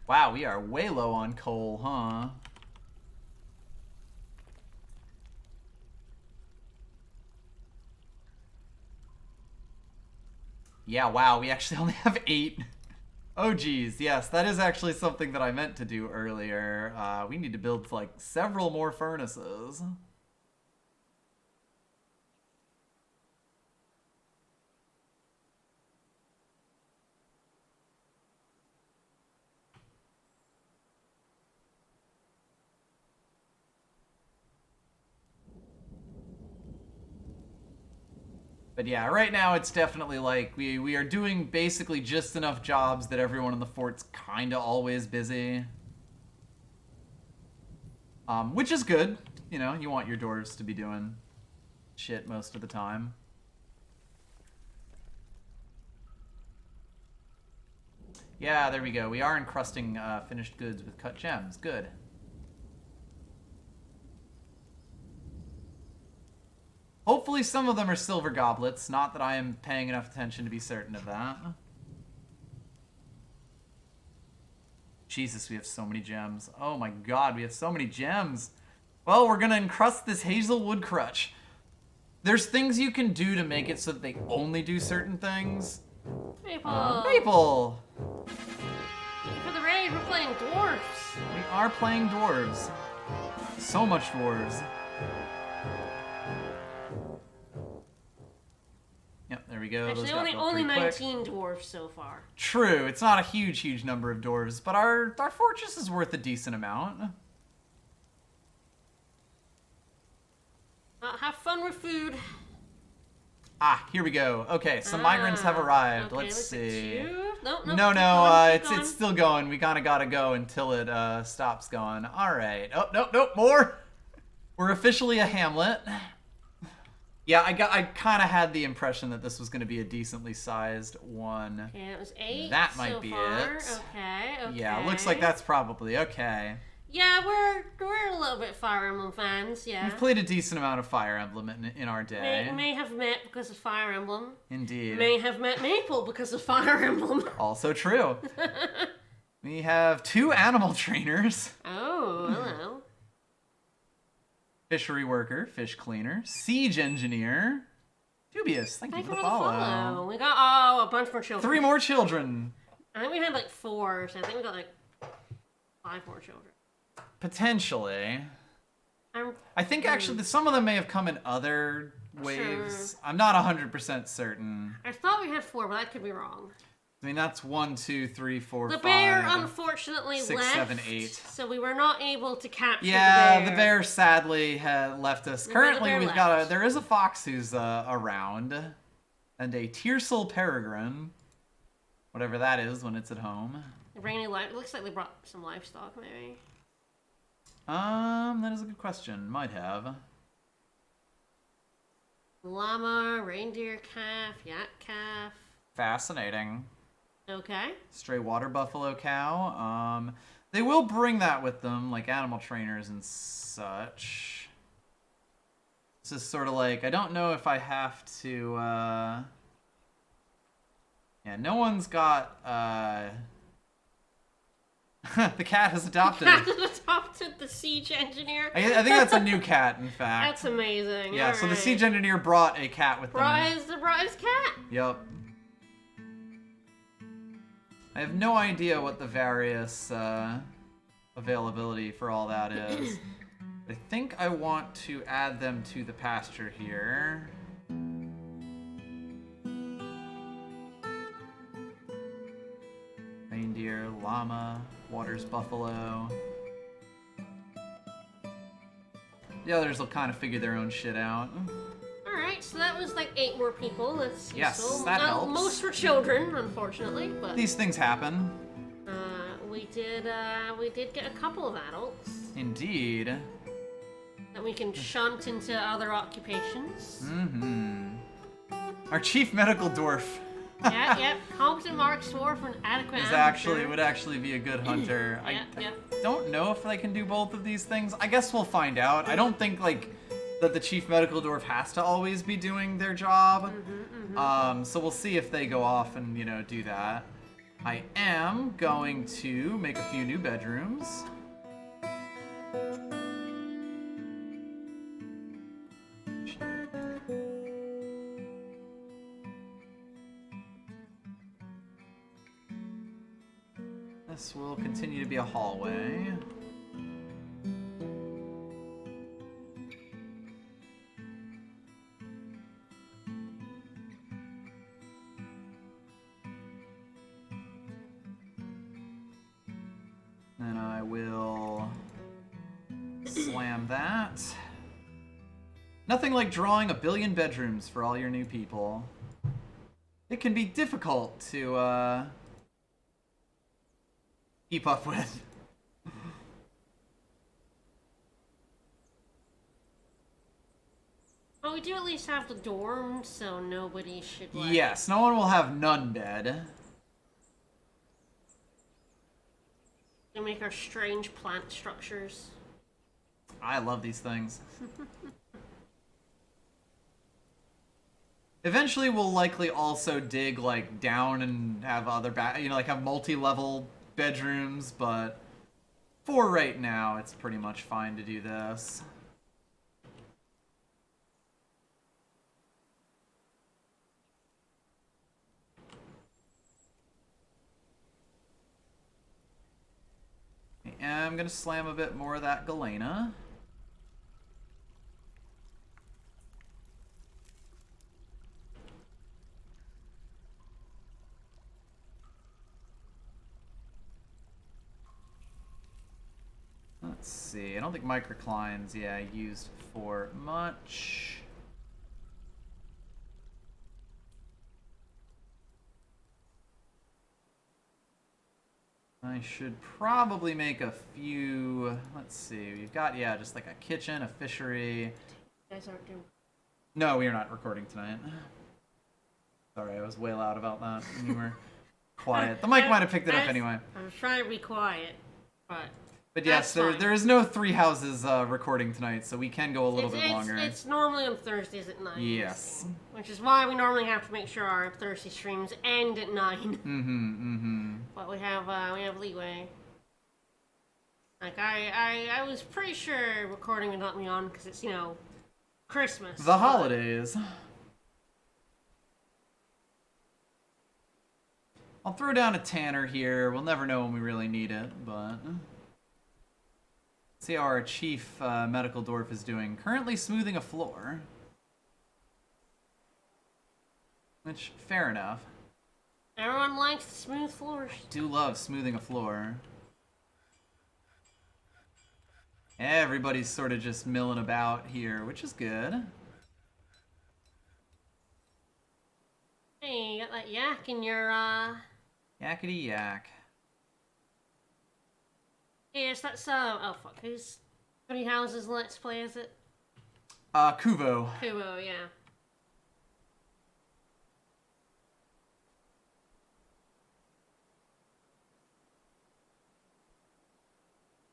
Wow, we are way low on coal, huh? Yeah, wow, we actually only have 8. Oh, geez, yes, that is actually something that I meant to do earlier. We need to build, like, several more furnaces. But yeah, right now it's definitely like we are doing basically just enough jobs that everyone in the fort's kind of always busy. Which is good. You know, you want your dwarves to be doing shit most of the time. Yeah, there we go. We are encrusting finished goods with cut gems. Good. Hopefully some of them are silver goblets. Not that I am paying enough attention to be certain of that. Jesus, we have so many gems. Oh my god, we have so many gems. Well, we're gonna encrust this hazelwood crutch. There's things you can do to make it so that they only do certain things. Maple. Maple! Thank you for the raid. We're playing dwarfs. We are playing dwarves. So much dwarves. Yep, there we go. Actually, Those got filled only pretty quick. 19 dwarfs so far. True, it's not a huge number of dwarves, but our fortress is worth a decent amount. Have fun with food. Ah, here we go. Okay, some migrants have arrived. Okay, Let's looks like see. two. Nope, No, keep no, going. it's still going. We kind of gotta go until it stops going. All right. Oh, nope, more. We're officially a hamlet. Yeah, I kind of had the impression that this was going to be a decently sized one. Okay, it was 8 That might so be far. it. Okay. Yeah, looks like that's probably okay. Yeah, we're a little bit Fire Emblem fans, yeah. We've played a decent amount of Fire Emblem in our day. May have met because of Fire Emblem. Indeed. May have met Maple because of Fire Emblem. Also true. We have 2 animal trainers. Oh, hello. Fishery worker, fish cleaner, siege engineer. Dubious, thank you for the follow. We got, a bunch more children. 3 more children. I think we had like 4, so I think we got like 5 more children. Potentially. I think actually that some of them may have come in other waves. Sure. I'm not 100% certain. I thought we had 4, but I could be wrong. I mean, that's 1, 2, 3, 4, The 5. bear unfortunately 6, left, 7, 8. so we were not able to capture Yeah, the bear. the bear sadly had left us. The Currently, bear we've got left. there is a fox who's around, and a Tearsel peregrine, whatever that is when it's at home. Rainy life. It looks like they brought some livestock, maybe. That is a good question. Might have. Llama, reindeer calf, yak calf. Fascinating. Okay. Stray water buffalo cow. They will bring that with them, like animal trainers and such. This is sort of like, I don't know if I have to, yeah, no one's got, the cat has adopted. Cat adopted the siege engineer. I think that's a new cat, in fact. That's amazing. Yeah, so the Alright. siege engineer brought a cat with them. Brought his cat. Yep. I have no idea what the various availability for all that is. But I think I want to add them to the pasture here. Reindeer, llama, waters buffalo. The others will kind of figure their own shit out. Alright, so that was like 8 more people. That's Yes, useful. that helps. Most were children, unfortunately, but These things happen. we did get a couple of adults Indeed. that we can shunt into other occupations. Mm-hmm. Our chief medical dwarf Yep. Competent mark dwarf and adequate amateur. would actually be a good hunter. Yeah, I don't know if they can do both of these things. I guess we'll find out. I don't think like that the chief medical dwarf has to always be doing their job. So we'll see if they go off and do that. I am going to make a few new bedrooms. This will continue to be a hallway. Then I will slam that. Nothing like drawing 1 billion bedrooms for all your new people. It can be difficult to keep up with. Well, we do at least have the dorm, so nobody should like... Yes, no one will have none dead. We make our strange plant structures. I love these things. Eventually, we'll likely also dig like down and have other like have multi-level bedrooms. But for right now, it's pretty much fine to do this. And I'm gonna slam a bit more of that Galena. Let's see. I don't think microclines, yeah, used for much. I should probably make a few. Let's see. We've got, yeah, just like a kitchen, a fishery. You guys aren't doing. No, we are not recording tonight. Sorry, I was way loud about that when you were quiet. The mic might have picked it up anyway. I was trying to be quiet, but. But yes, there is no Three Houses recording tonight, so we can go a little bit longer. It's normally on Thursdays at 9. Yes. Which is why we normally have to make sure our Thursday streams end at 9. But we have leeway. Like I was pretty sure recording would let me on because it's Christmas. The holidays. I'll throw down a Tanner here. We'll never know when we really need it, but. See how our chief medical dwarf is doing. Currently smoothing a floor. Which, fair enough. Everyone likes smooth floors. I do love smoothing a floor. Everybody's sort of just milling about here, which is good. Hey, you got that yak in your, Yakety yak. Yes, that's, oh fuck, who's Three Houses Let's Play, is it? Kuvo. Kubo, yeah.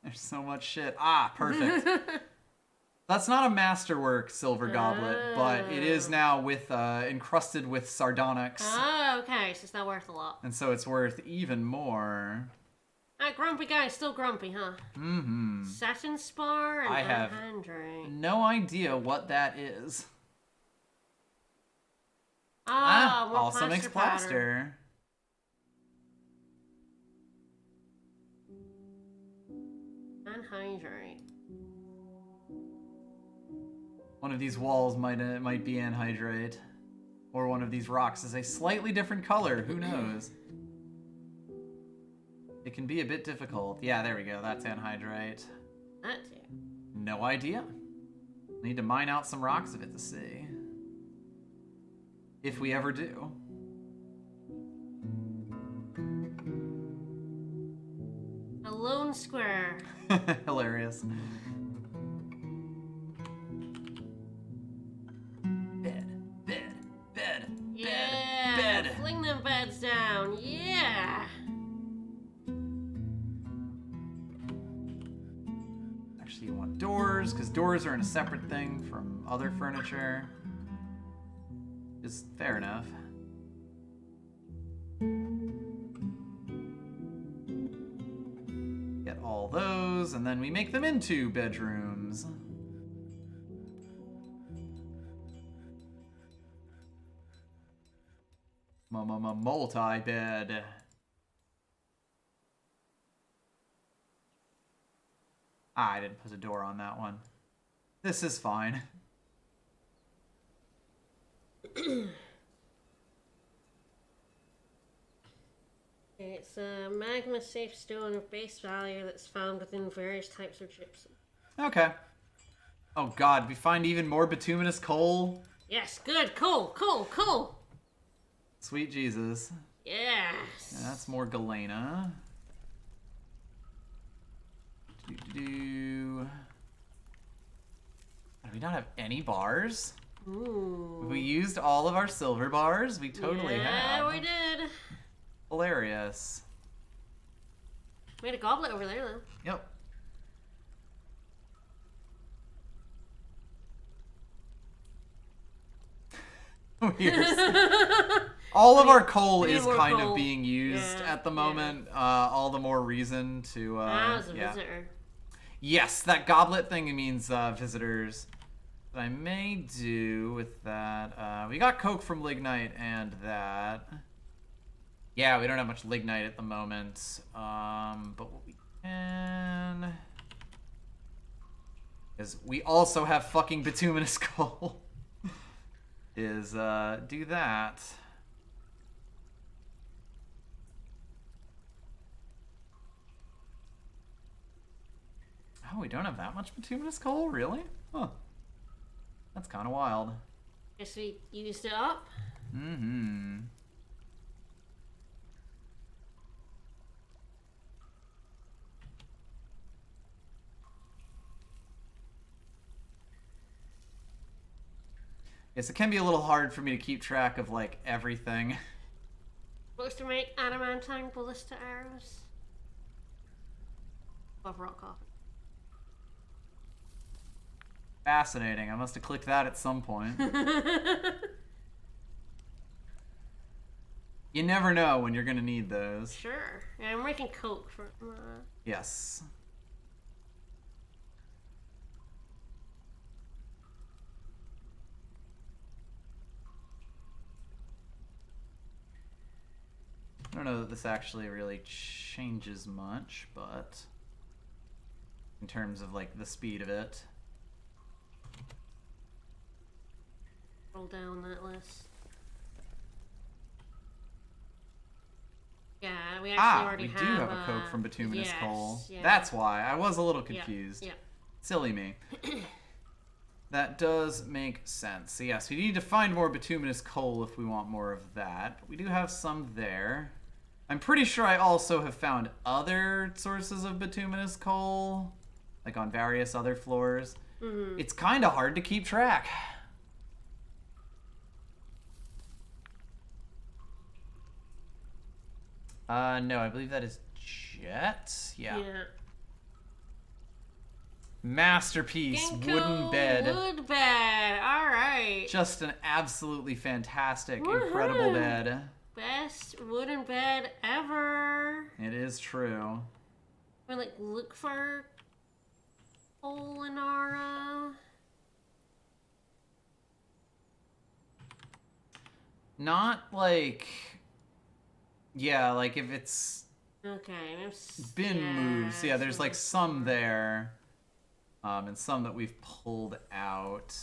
There's so much shit. Ah, perfect. That's not a masterwork silver goblet, but it is now with, encrusted with sardonyx. Oh, okay, so it's now worth a lot. And so it's worth even more. That grumpy guy is still grumpy, huh? Mm-hmm. Satin spar and I have anhydrite. no idea what that is. More also makes plaster. Anhydrite. One of these walls might be anhydrite. Or one of these rocks is a slightly different color. Who knows? It can be a bit difficult. Yeah, there we go. That's anhydrite. That too. No idea. Need to mine out some rocks of it to see. If we ever do. A lone square. Hilarious. Yeah. Bed. Fling them beds down. Yeah. Actually, you want doors, because doors are in a separate thing from other furniture. Is fair enough. Get all those, and then we make them into bedrooms. Multi-bed. I didn't put a door on that one. This is fine. It's a magma safe stone of base value that's found within various types of gypsum. Okay. Oh god, we find even more bituminous coal? Yes, good, cool. Sweet Jesus. Yes. That's more Galena. Do we not have any bars? Ooh. We used all of our silver bars? We totally have. Yeah, we did. Hilarious. We had a goblet over there, though. Yep. All of our coal we need is more kind coal. of being used Yeah, at the yeah. moment. All the more reason to. That was a yeah. visitor. Yes, that goblet thing means visitors. What I may do with that. We got coke from lignite and that. Yeah, we don't have much lignite at the moment. But what we can is we also have fucking bituminous coal. Is do that. Oh, we don't have that much bituminous coal, really? Huh. That's kind of wild. Guess we used it up. Mm-hmm. Yes, it can be a little hard for me to keep track of, like, everything. Supposed to make adamantine ballista arrows. Of rock coffin. Fascinating. I must have clicked that at some point. You never know when you're going to need those. Sure. Yeah, I'm making coke for. Yes. I don't know that this actually really changes much, but in terms of, like, the speed of it. Roll down that list. Yeah, we actually already we do have a coke from bituminous yes, coal. yeah. That's why. I was a little confused. Yeah. Silly me. That does make sense. So yes, we need to find more bituminous coal if we want more of that. But we do have some there. I'm pretty sure I also have found other sources of bituminous coal, like on various other floors. Mm-hmm. It's kind of hard to keep track. No, I believe that is jet. Yeah. Masterpiece, Ginkgo wooden bed. Wood bed. All right. Just an absolutely fantastic, Woohoo! incredible bed. Best wooden bed ever. It is true. We like look for coal in our. Not like. Yeah, like if it's Okay. been moved. So yeah, there's like some there. And some that we've pulled out.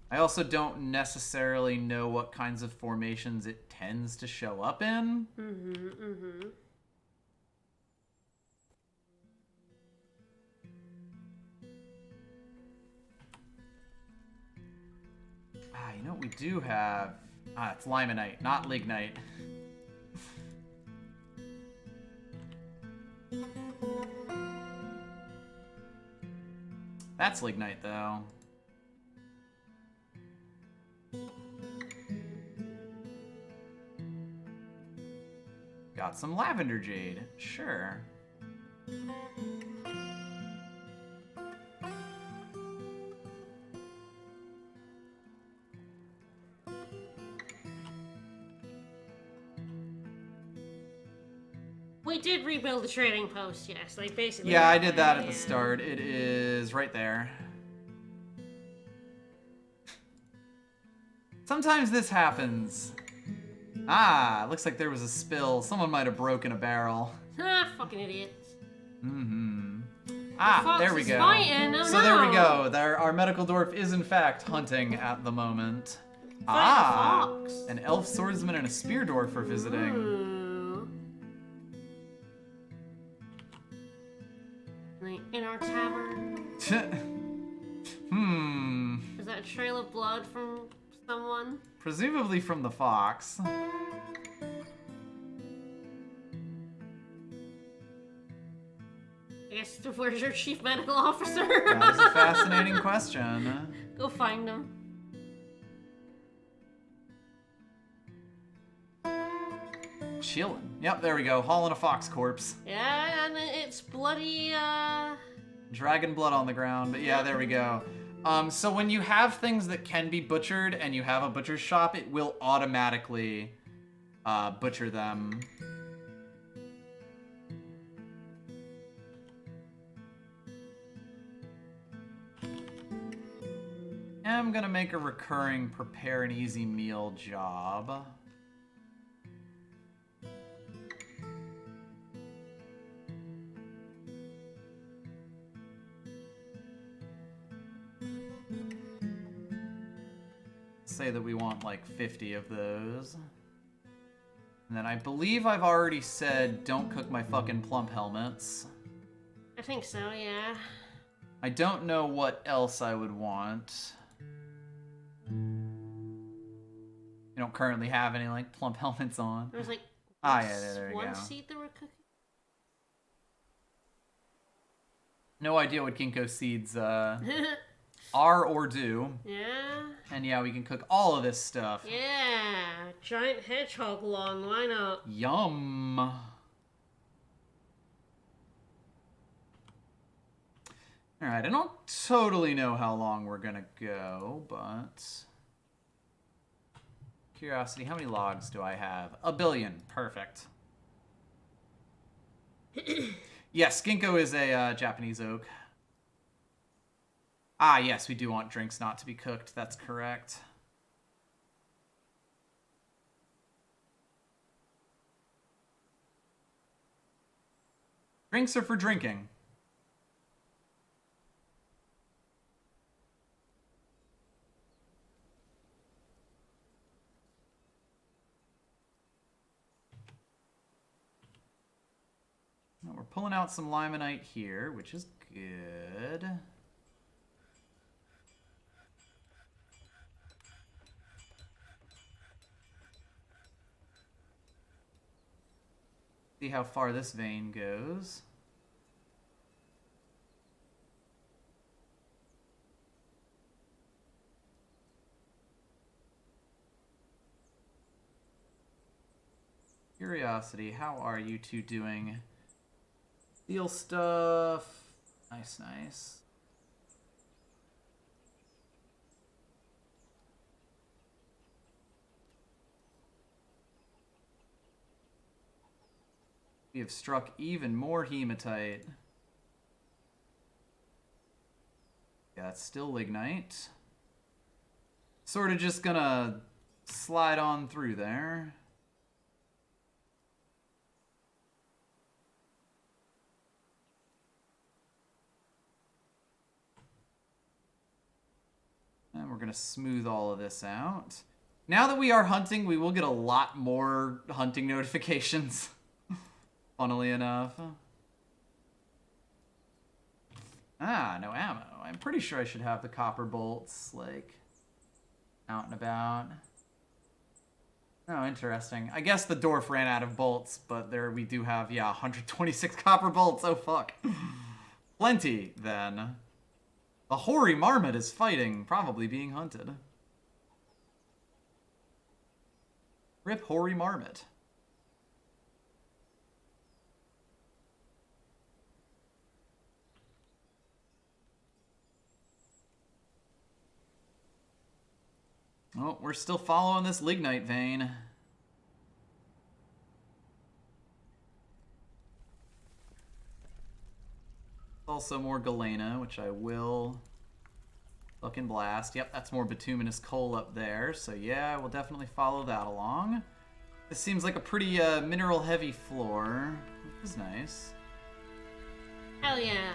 I also don't necessarily know what kinds of formations it tends to show up in. Mm-hmm. You know what we do have? It's limonite, not lignite. That's lignite, though. Got some lavender jade. Sure. We did rebuild the trading post, yes. Like basically. Yeah, I did that at the start. It is right there. Sometimes this happens. Looks like there was a spill. Someone might have broken a barrel. Fucking idiots. Mm-hmm. Fox There we is go. fighting. Oh, So there we no. go. Our medical dwarf is in fact hunting at the moment. Fighting fox. An elf swordsman and a spear dwarf are visiting. Ooh. Like, in our tavern. Is that a trail of blood from someone? Presumably from the fox. I guess, where's your chief medical officer? That is a fascinating question. Go find him. Chillin'. Yep, there we go. Hauling a fox corpse. Yeah, and it's bloody, Dragon blood on the ground, but yeah, there we go. So when you have things that can be butchered and you have a butcher's shop, it will automatically butcher them. I'm gonna make a recurring prepare an easy meal job. Say that we want like 50 of those. And then I believe I've already said don't cook my fucking plump helmets. I think so, yeah. I don't know what else I would want. You don't currently have any like plump helmets on. There was like yeah, there we one go. seed that we're cooking. No idea what ginkgo seeds are or do. Yeah. And yeah, we can cook all of this stuff. Yeah. Giant hedgehog lung, why not? Yum. Alright, I don't totally know how long we're gonna go, but... Curiosity, how many logs do I have? 1 billion. Perfect. Yes, ginkgo is a Japanese oak. Ah, yes, we do want drinks not to be cooked. That's correct. Drinks are for drinking. Well, we're pulling out some limonite here, which is good. See how far this vein goes. Curiosity, how are you two doing? Steel stuff. Nice, nice. We have struck even more hematite. Yeah, it's still lignite. Sort of just gonna slide on through there. And we're gonna smooth all of this out. Now that we are hunting, we will get a lot more hunting notifications. Funnily enough. Ah, no ammo. I'm pretty sure I should have the copper bolts, like, out and about. Oh, interesting. I guess the Dwarf ran out of bolts, but there we do have, yeah, 126 copper bolts. Oh, fuck. Plenty, then. The hoary marmot is fighting, probably being hunted. Rip hoary marmot. Oh, we're still following this lignite vein. Also more galena, which I will fucking blast. Yep, that's more bituminous coal up there. So yeah, we'll definitely follow that along. This seems like a pretty mineral-heavy floor, which is nice. Hell yeah.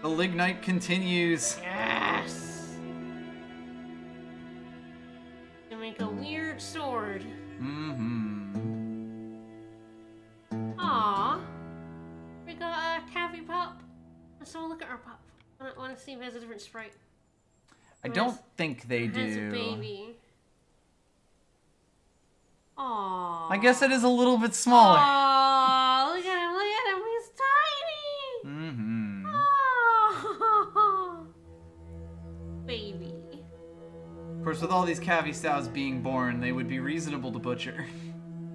The lignite continues. Yes! To make a weird sword. Mm-hmm. Aww. We got a taffy pup. Let's go look at our pup. I want to see if it has a different sprite. I don't think they It has a do. baby. Aww. I guess it is a little bit smaller. Aww, look at him, he's tiny! Mm-hmm. Aww. Baby. course, with all these Cavi sows being born, they would be reasonable to butcher.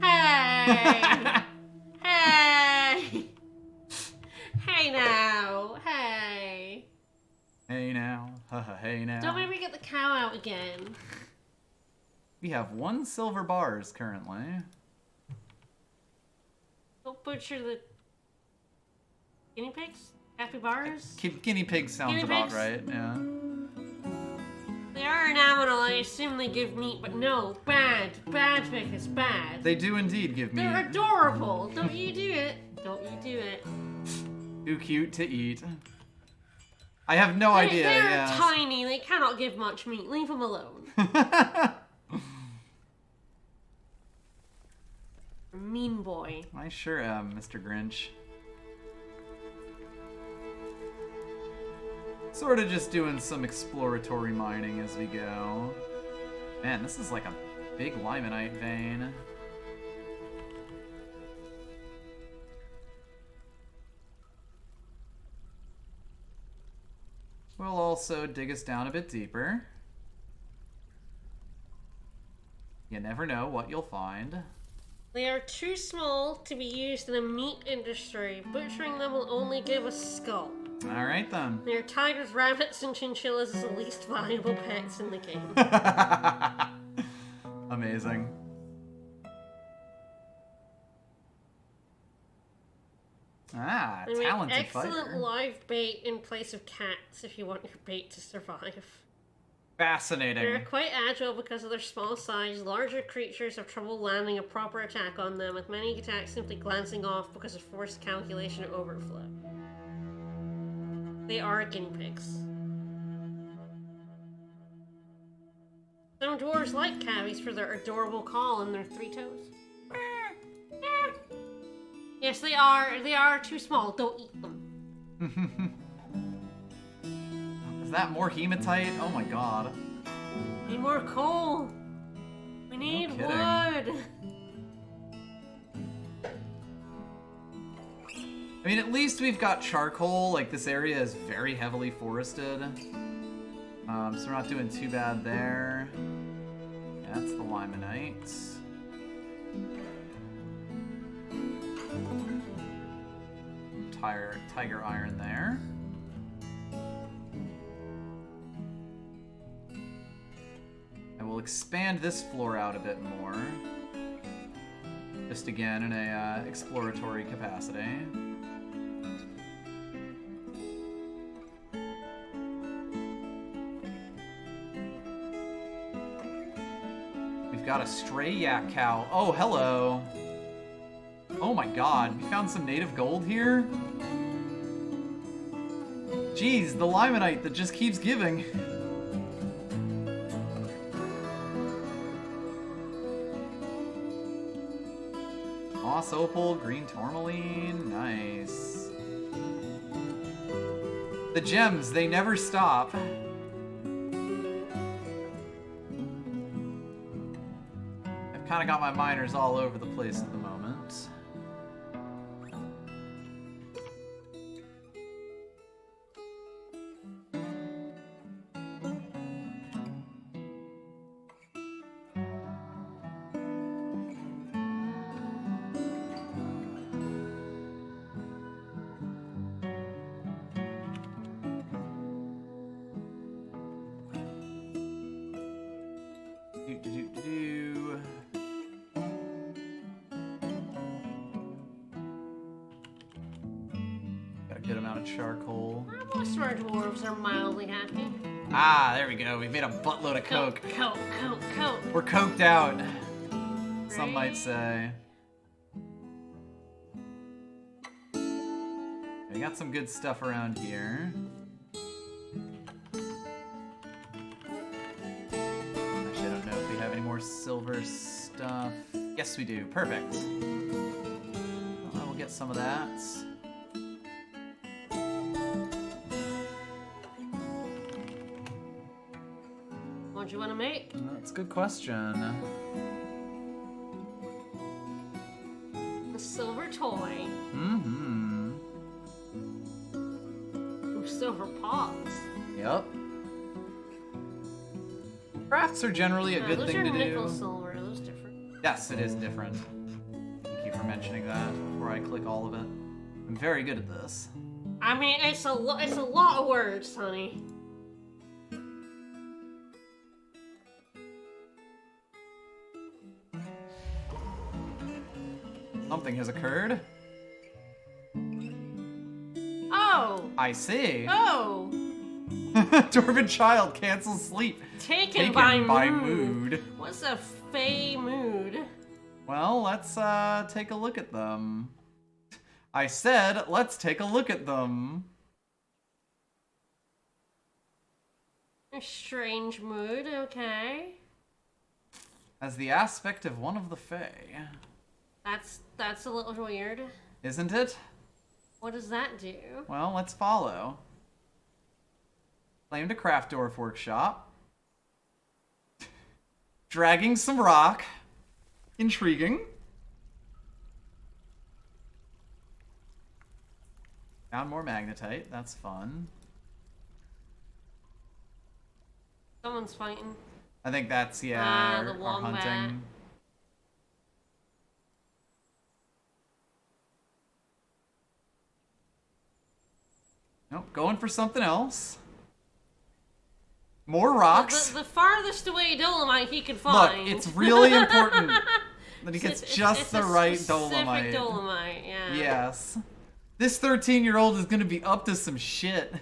Hey! Hey! Hey now! Hey! Hey now. Hey now. Don't make me get the cow out again. We have 1 silver bars currently. Don't butcher the guinea pigs? Capybaras? Guinea pig sounds Guinea about pigs? right, yeah. They are an animal, I assume they give meat, but no, bad. Bad, Vickers, bad. They do indeed give me. They're adorable. Don't you do it. Don't you do it. Too cute to eat. I have no idea, They're yeah. tiny. They cannot give much meat. Leave them alone. Mean boy. I sure am, Mr. Grinch. Sort of just doing some exploratory mining as we go. Man, this is like a big limonite vein. We'll also dig us down a bit deeper. You never know what you'll find. They are too small to be used in the meat industry. Butchering them will only give us skull. Alright then. They are tigers, rabbits, and chinchillas as the least valuable pets in the game. Amazing. Ah, They make talented excellent fighter. live bait in place of cats if you want your bait to survive. Fascinating. They're quite agile because of their small size. Larger creatures have trouble landing a proper attack on them, with many attacks simply glancing off because of forced calculation or overflow. They are guinea pigs. Some dwarves like cavies for their adorable call and their 3 toes. Yes, they are. They are too small. Don't eat them. Is that more hematite? Oh my god. We need more coal. We need kidding. wood. I mean, at least we've got charcoal. Like, this area is very heavily forested. So we're not doing too bad there. Yeah, that's the limonite. Tiger iron there. I will expand this floor out a bit more. Just again in a exploratory capacity. We've got a stray yak cow. Oh, hello. Oh my god, we found some native gold here? Jeez, the limonite that just keeps giving. Moss opal, green tourmaline, nice. The gems, they never stop. I've kind of got my miners all over the place at the moment. Got a good amount of charcoal. Most of our dwarves are mildly happy. Ah, there we go. We made a buttload of coke. Coke. We're coked out. Some Right? might say. We got some good stuff around here. Actually, I don't know if we have any more silver stuff. Yes, we do. Perfect. Well, we'll get some of that. What do you want to make? That's a good question. A silver toy. Mm-hmm. Ooh, silver pots. Yep. Crafts are generally a good those thing are to nickel do. silver. Are those different? Yes, it is different. Thank you for mentioning that before I click all of it. I'm very good at this. I mean, it's a lot of words, honey. Something has occurred. Oh. I see. Oh. Dwarven child cancels sleep. Taken by mood. What's a fey mood? Well, let's take a look at them. I said, let's take a look at them. A strange mood, okay. As the aspect of one of the Fae. That's a little weird. Isn't it? What does that do? Well, let's follow. Claimed a craft dwarf workshop. Dragging some rock. Intriguing. Found more magnetite. That's fun. Someone's fighting. I think that's, yeah, the our wombat. hunting. Nope, going for something else. More rocks. The farthest away dolomite he can Look, find. it's really important that he gets It's just the right dolomite. Specific dolomite, yeah. Yes. This 13-year-old is gonna be up to some shit.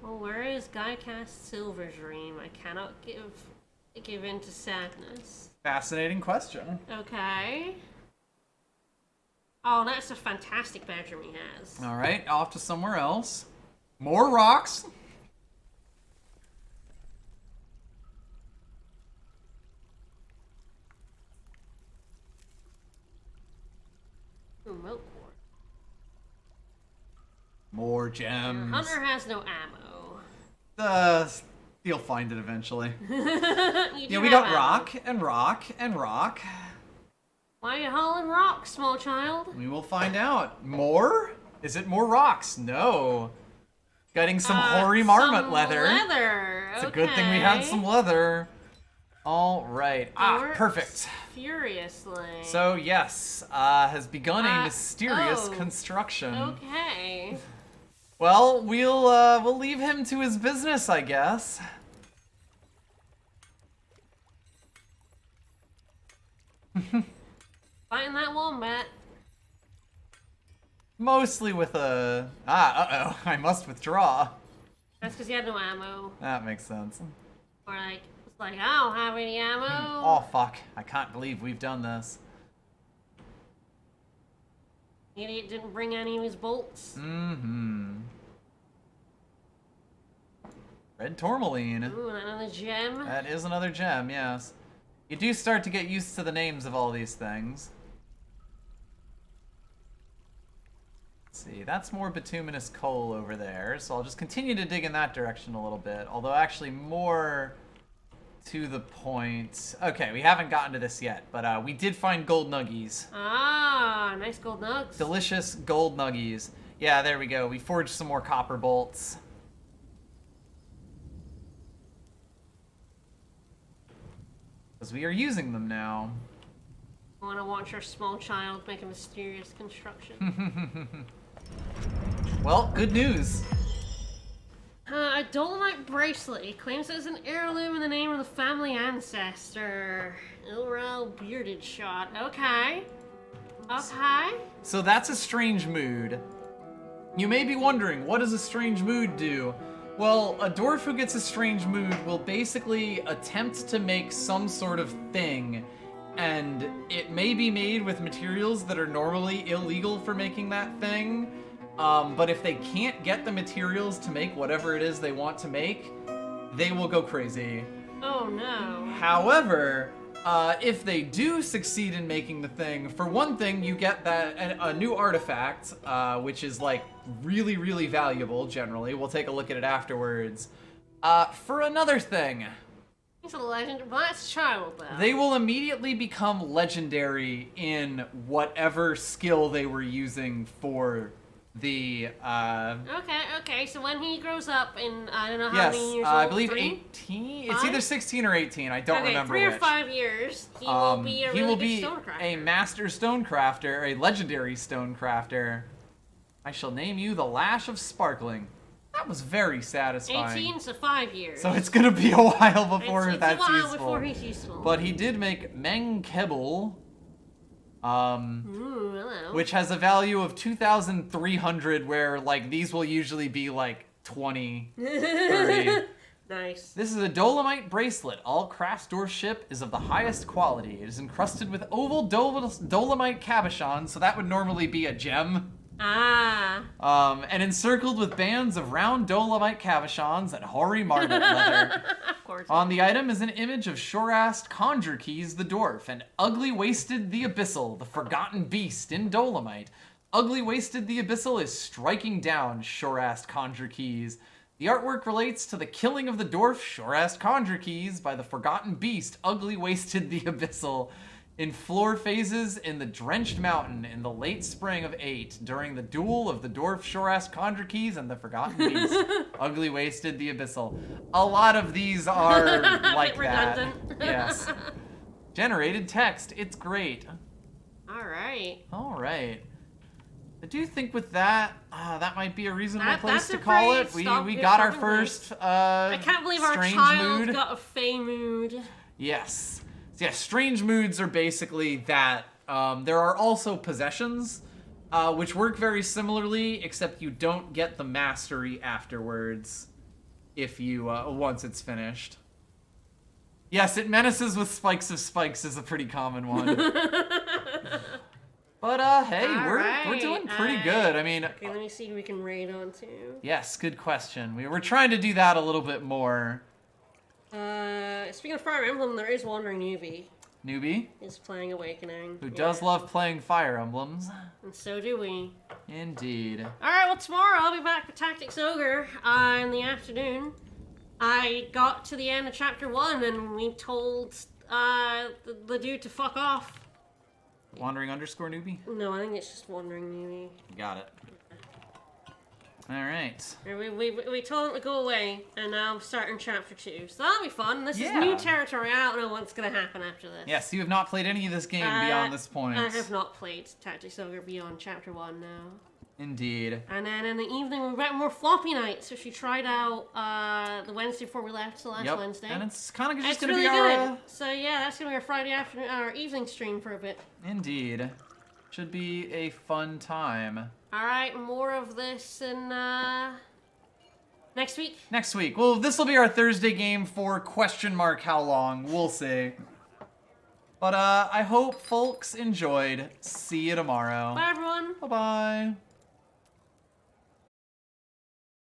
Well, where is Guycast Silver's Dream? I cannot give in to sadness. Fascinating question. Okay. Oh, that's a fantastic bedroom he has. All right, off to somewhere else. More rocks. Ooh, milk quart. More gems. Hunter has no ammo. You'll find it eventually. You Yeah, do we have got ammo. rock and rock and rock. Why are you hauling rocks, small child? We will find out. More? Is it more rocks? No. Getting some hoary marmot some leather. Leather. It's a good thing we had some leather. All right. Works Perfect. Furiously. So yes, has begun a mysterious oh. construction. Okay. Well, we'll leave him to his business, I guess. Fighting that wombat. Mostly with a uh-oh, I must withdraw. That's because he had no ammo. That makes sense. Or like, it's like, I don't have any ammo. Oh fuck! I can't believe we've done this. Idiot didn't bring any of his bolts. Mm-hmm. Red tourmaline. Ooh, another gem. That is another gem, yes. You do start to get used to the names of all these things. Let's see, that's more bituminous coal over there, so I'll just continue to dig in that direction a little bit, although actually more to the point. Okay, we haven't gotten to this yet, but we did find gold nuggies. Ah, nice gold nugs. Delicious gold nuggies. Yeah, there we go. We forged some more copper bolts. Because we are using them now. I want to watch our small child make a mysterious construction. Well, good news. A dolomite bracelet. He claims it's an heirloom in the name of the family ancestor. Ilral bearded shot. Okay. Okay. So that's a strange mood. You may be wondering, what does a strange mood do? Well, a dwarf who gets a strange mood will basically attempt to make some sort of thing, and it may be made with materials that are normally illegal for making that thing, but if they can't get the materials to make whatever it is they want to make, they will go crazy. Oh no. However, if they do succeed in making the thing, for one thing, you get a new artifact, which is like really, really valuable generally. We'll take a look at it afterwards. For another thing, He's a legend. Well, that's child though. they will immediately become legendary in whatever skill they were using for the Okay. So when he grows up in I don't know how yes, many years old. I believe 3? 18. It's 5? either 16 or 18. I don't remember 3 or which. 5 years, he will be a really good stonecrafter. a master stonecrafter, a legendary stonecrafter. I shall name you the Lash of Sparkling. That was very satisfying. 18 to 5 years. So it's gonna be a while before it's that's a while useful. before he's useful. But he did make Meng Kebble, Ooh, hello. which has a value of 2,300, where like these will usually be like 20, 30. Nice. This is a dolomite bracelet. All Krasdorf ship is of the highest quality. It is encrusted with oval dolomite cabochon, so that would normally be a gem. And encircled with bands of round dolomite cabochons and hoary marble leather. Of course. On the item is an image of Shorast Conjure Keys the Dwarf and Ugly Wasted the Abyssal, the forgotten beast in dolomite. Ugly Wasted the Abyssal is striking down Shorast Conjure Keys. The artwork relates to the killing of the dwarf Shorast Conjure Keys by the forgotten beast Ugly Wasted the Abyssal in floor phases in the Drenched Mountain in the late spring of 8 during the duel of the dwarf Shorast Conjure Keys and the forgotten beast Ugly Wasted the Abyssal. A lot of these are like that. Redundant. Yes. Generated text. It's great. All right. I do think with that, that might be a reasonable place that's to a call pretty it. We got our stopping first I can't believe our strange child mood. got a fey mood. Yes. So yeah, strange moods are basically that. There are also possessions, which work very similarly, except you don't get the mastery afterwards if you once it's finished. Yes, it menaces with spikes of spikes is a pretty common one. But hey, we're doing pretty good. I mean, okay, let me see who we can raid on to. Yes, good question. We were trying to do that a little bit more. Speaking of Fire Emblem, there is Wandering Newbie, is playing Awakening. who does love playing Fire Emblems. And so do we. Indeed. Alright, well tomorrow I'll be back with Tactics Ogre in the afternoon. I got to the end of Chapter 1 and we told the dude to fuck off. Wandering _ newbie? No, I think it's just Wandering Newbie. Got it. Alright. We told him to go away, and now I'm starting Chapter 2. So that'll be fun. This is Yeah. new territory. I don't know what's going to happen after this. Yes, you have not played any of this game beyond this point. I have not played Tactics Ogre beyond Chapter 1 now. Indeed. And then in the evening, we've got more floppy nights. So she tried out the Wednesday before we left, so last Wednesday. And it's kind of just It's going to really be our... good. So yeah, that's going to be our Friday afternoon, our evening stream for a bit. Indeed. Should be a fun time. Alright, more of this in next week. Next week. Well, this will be our Thursday game for ? How long. We'll see. But I hope folks enjoyed. See you tomorrow. Bye everyone. Bye-bye.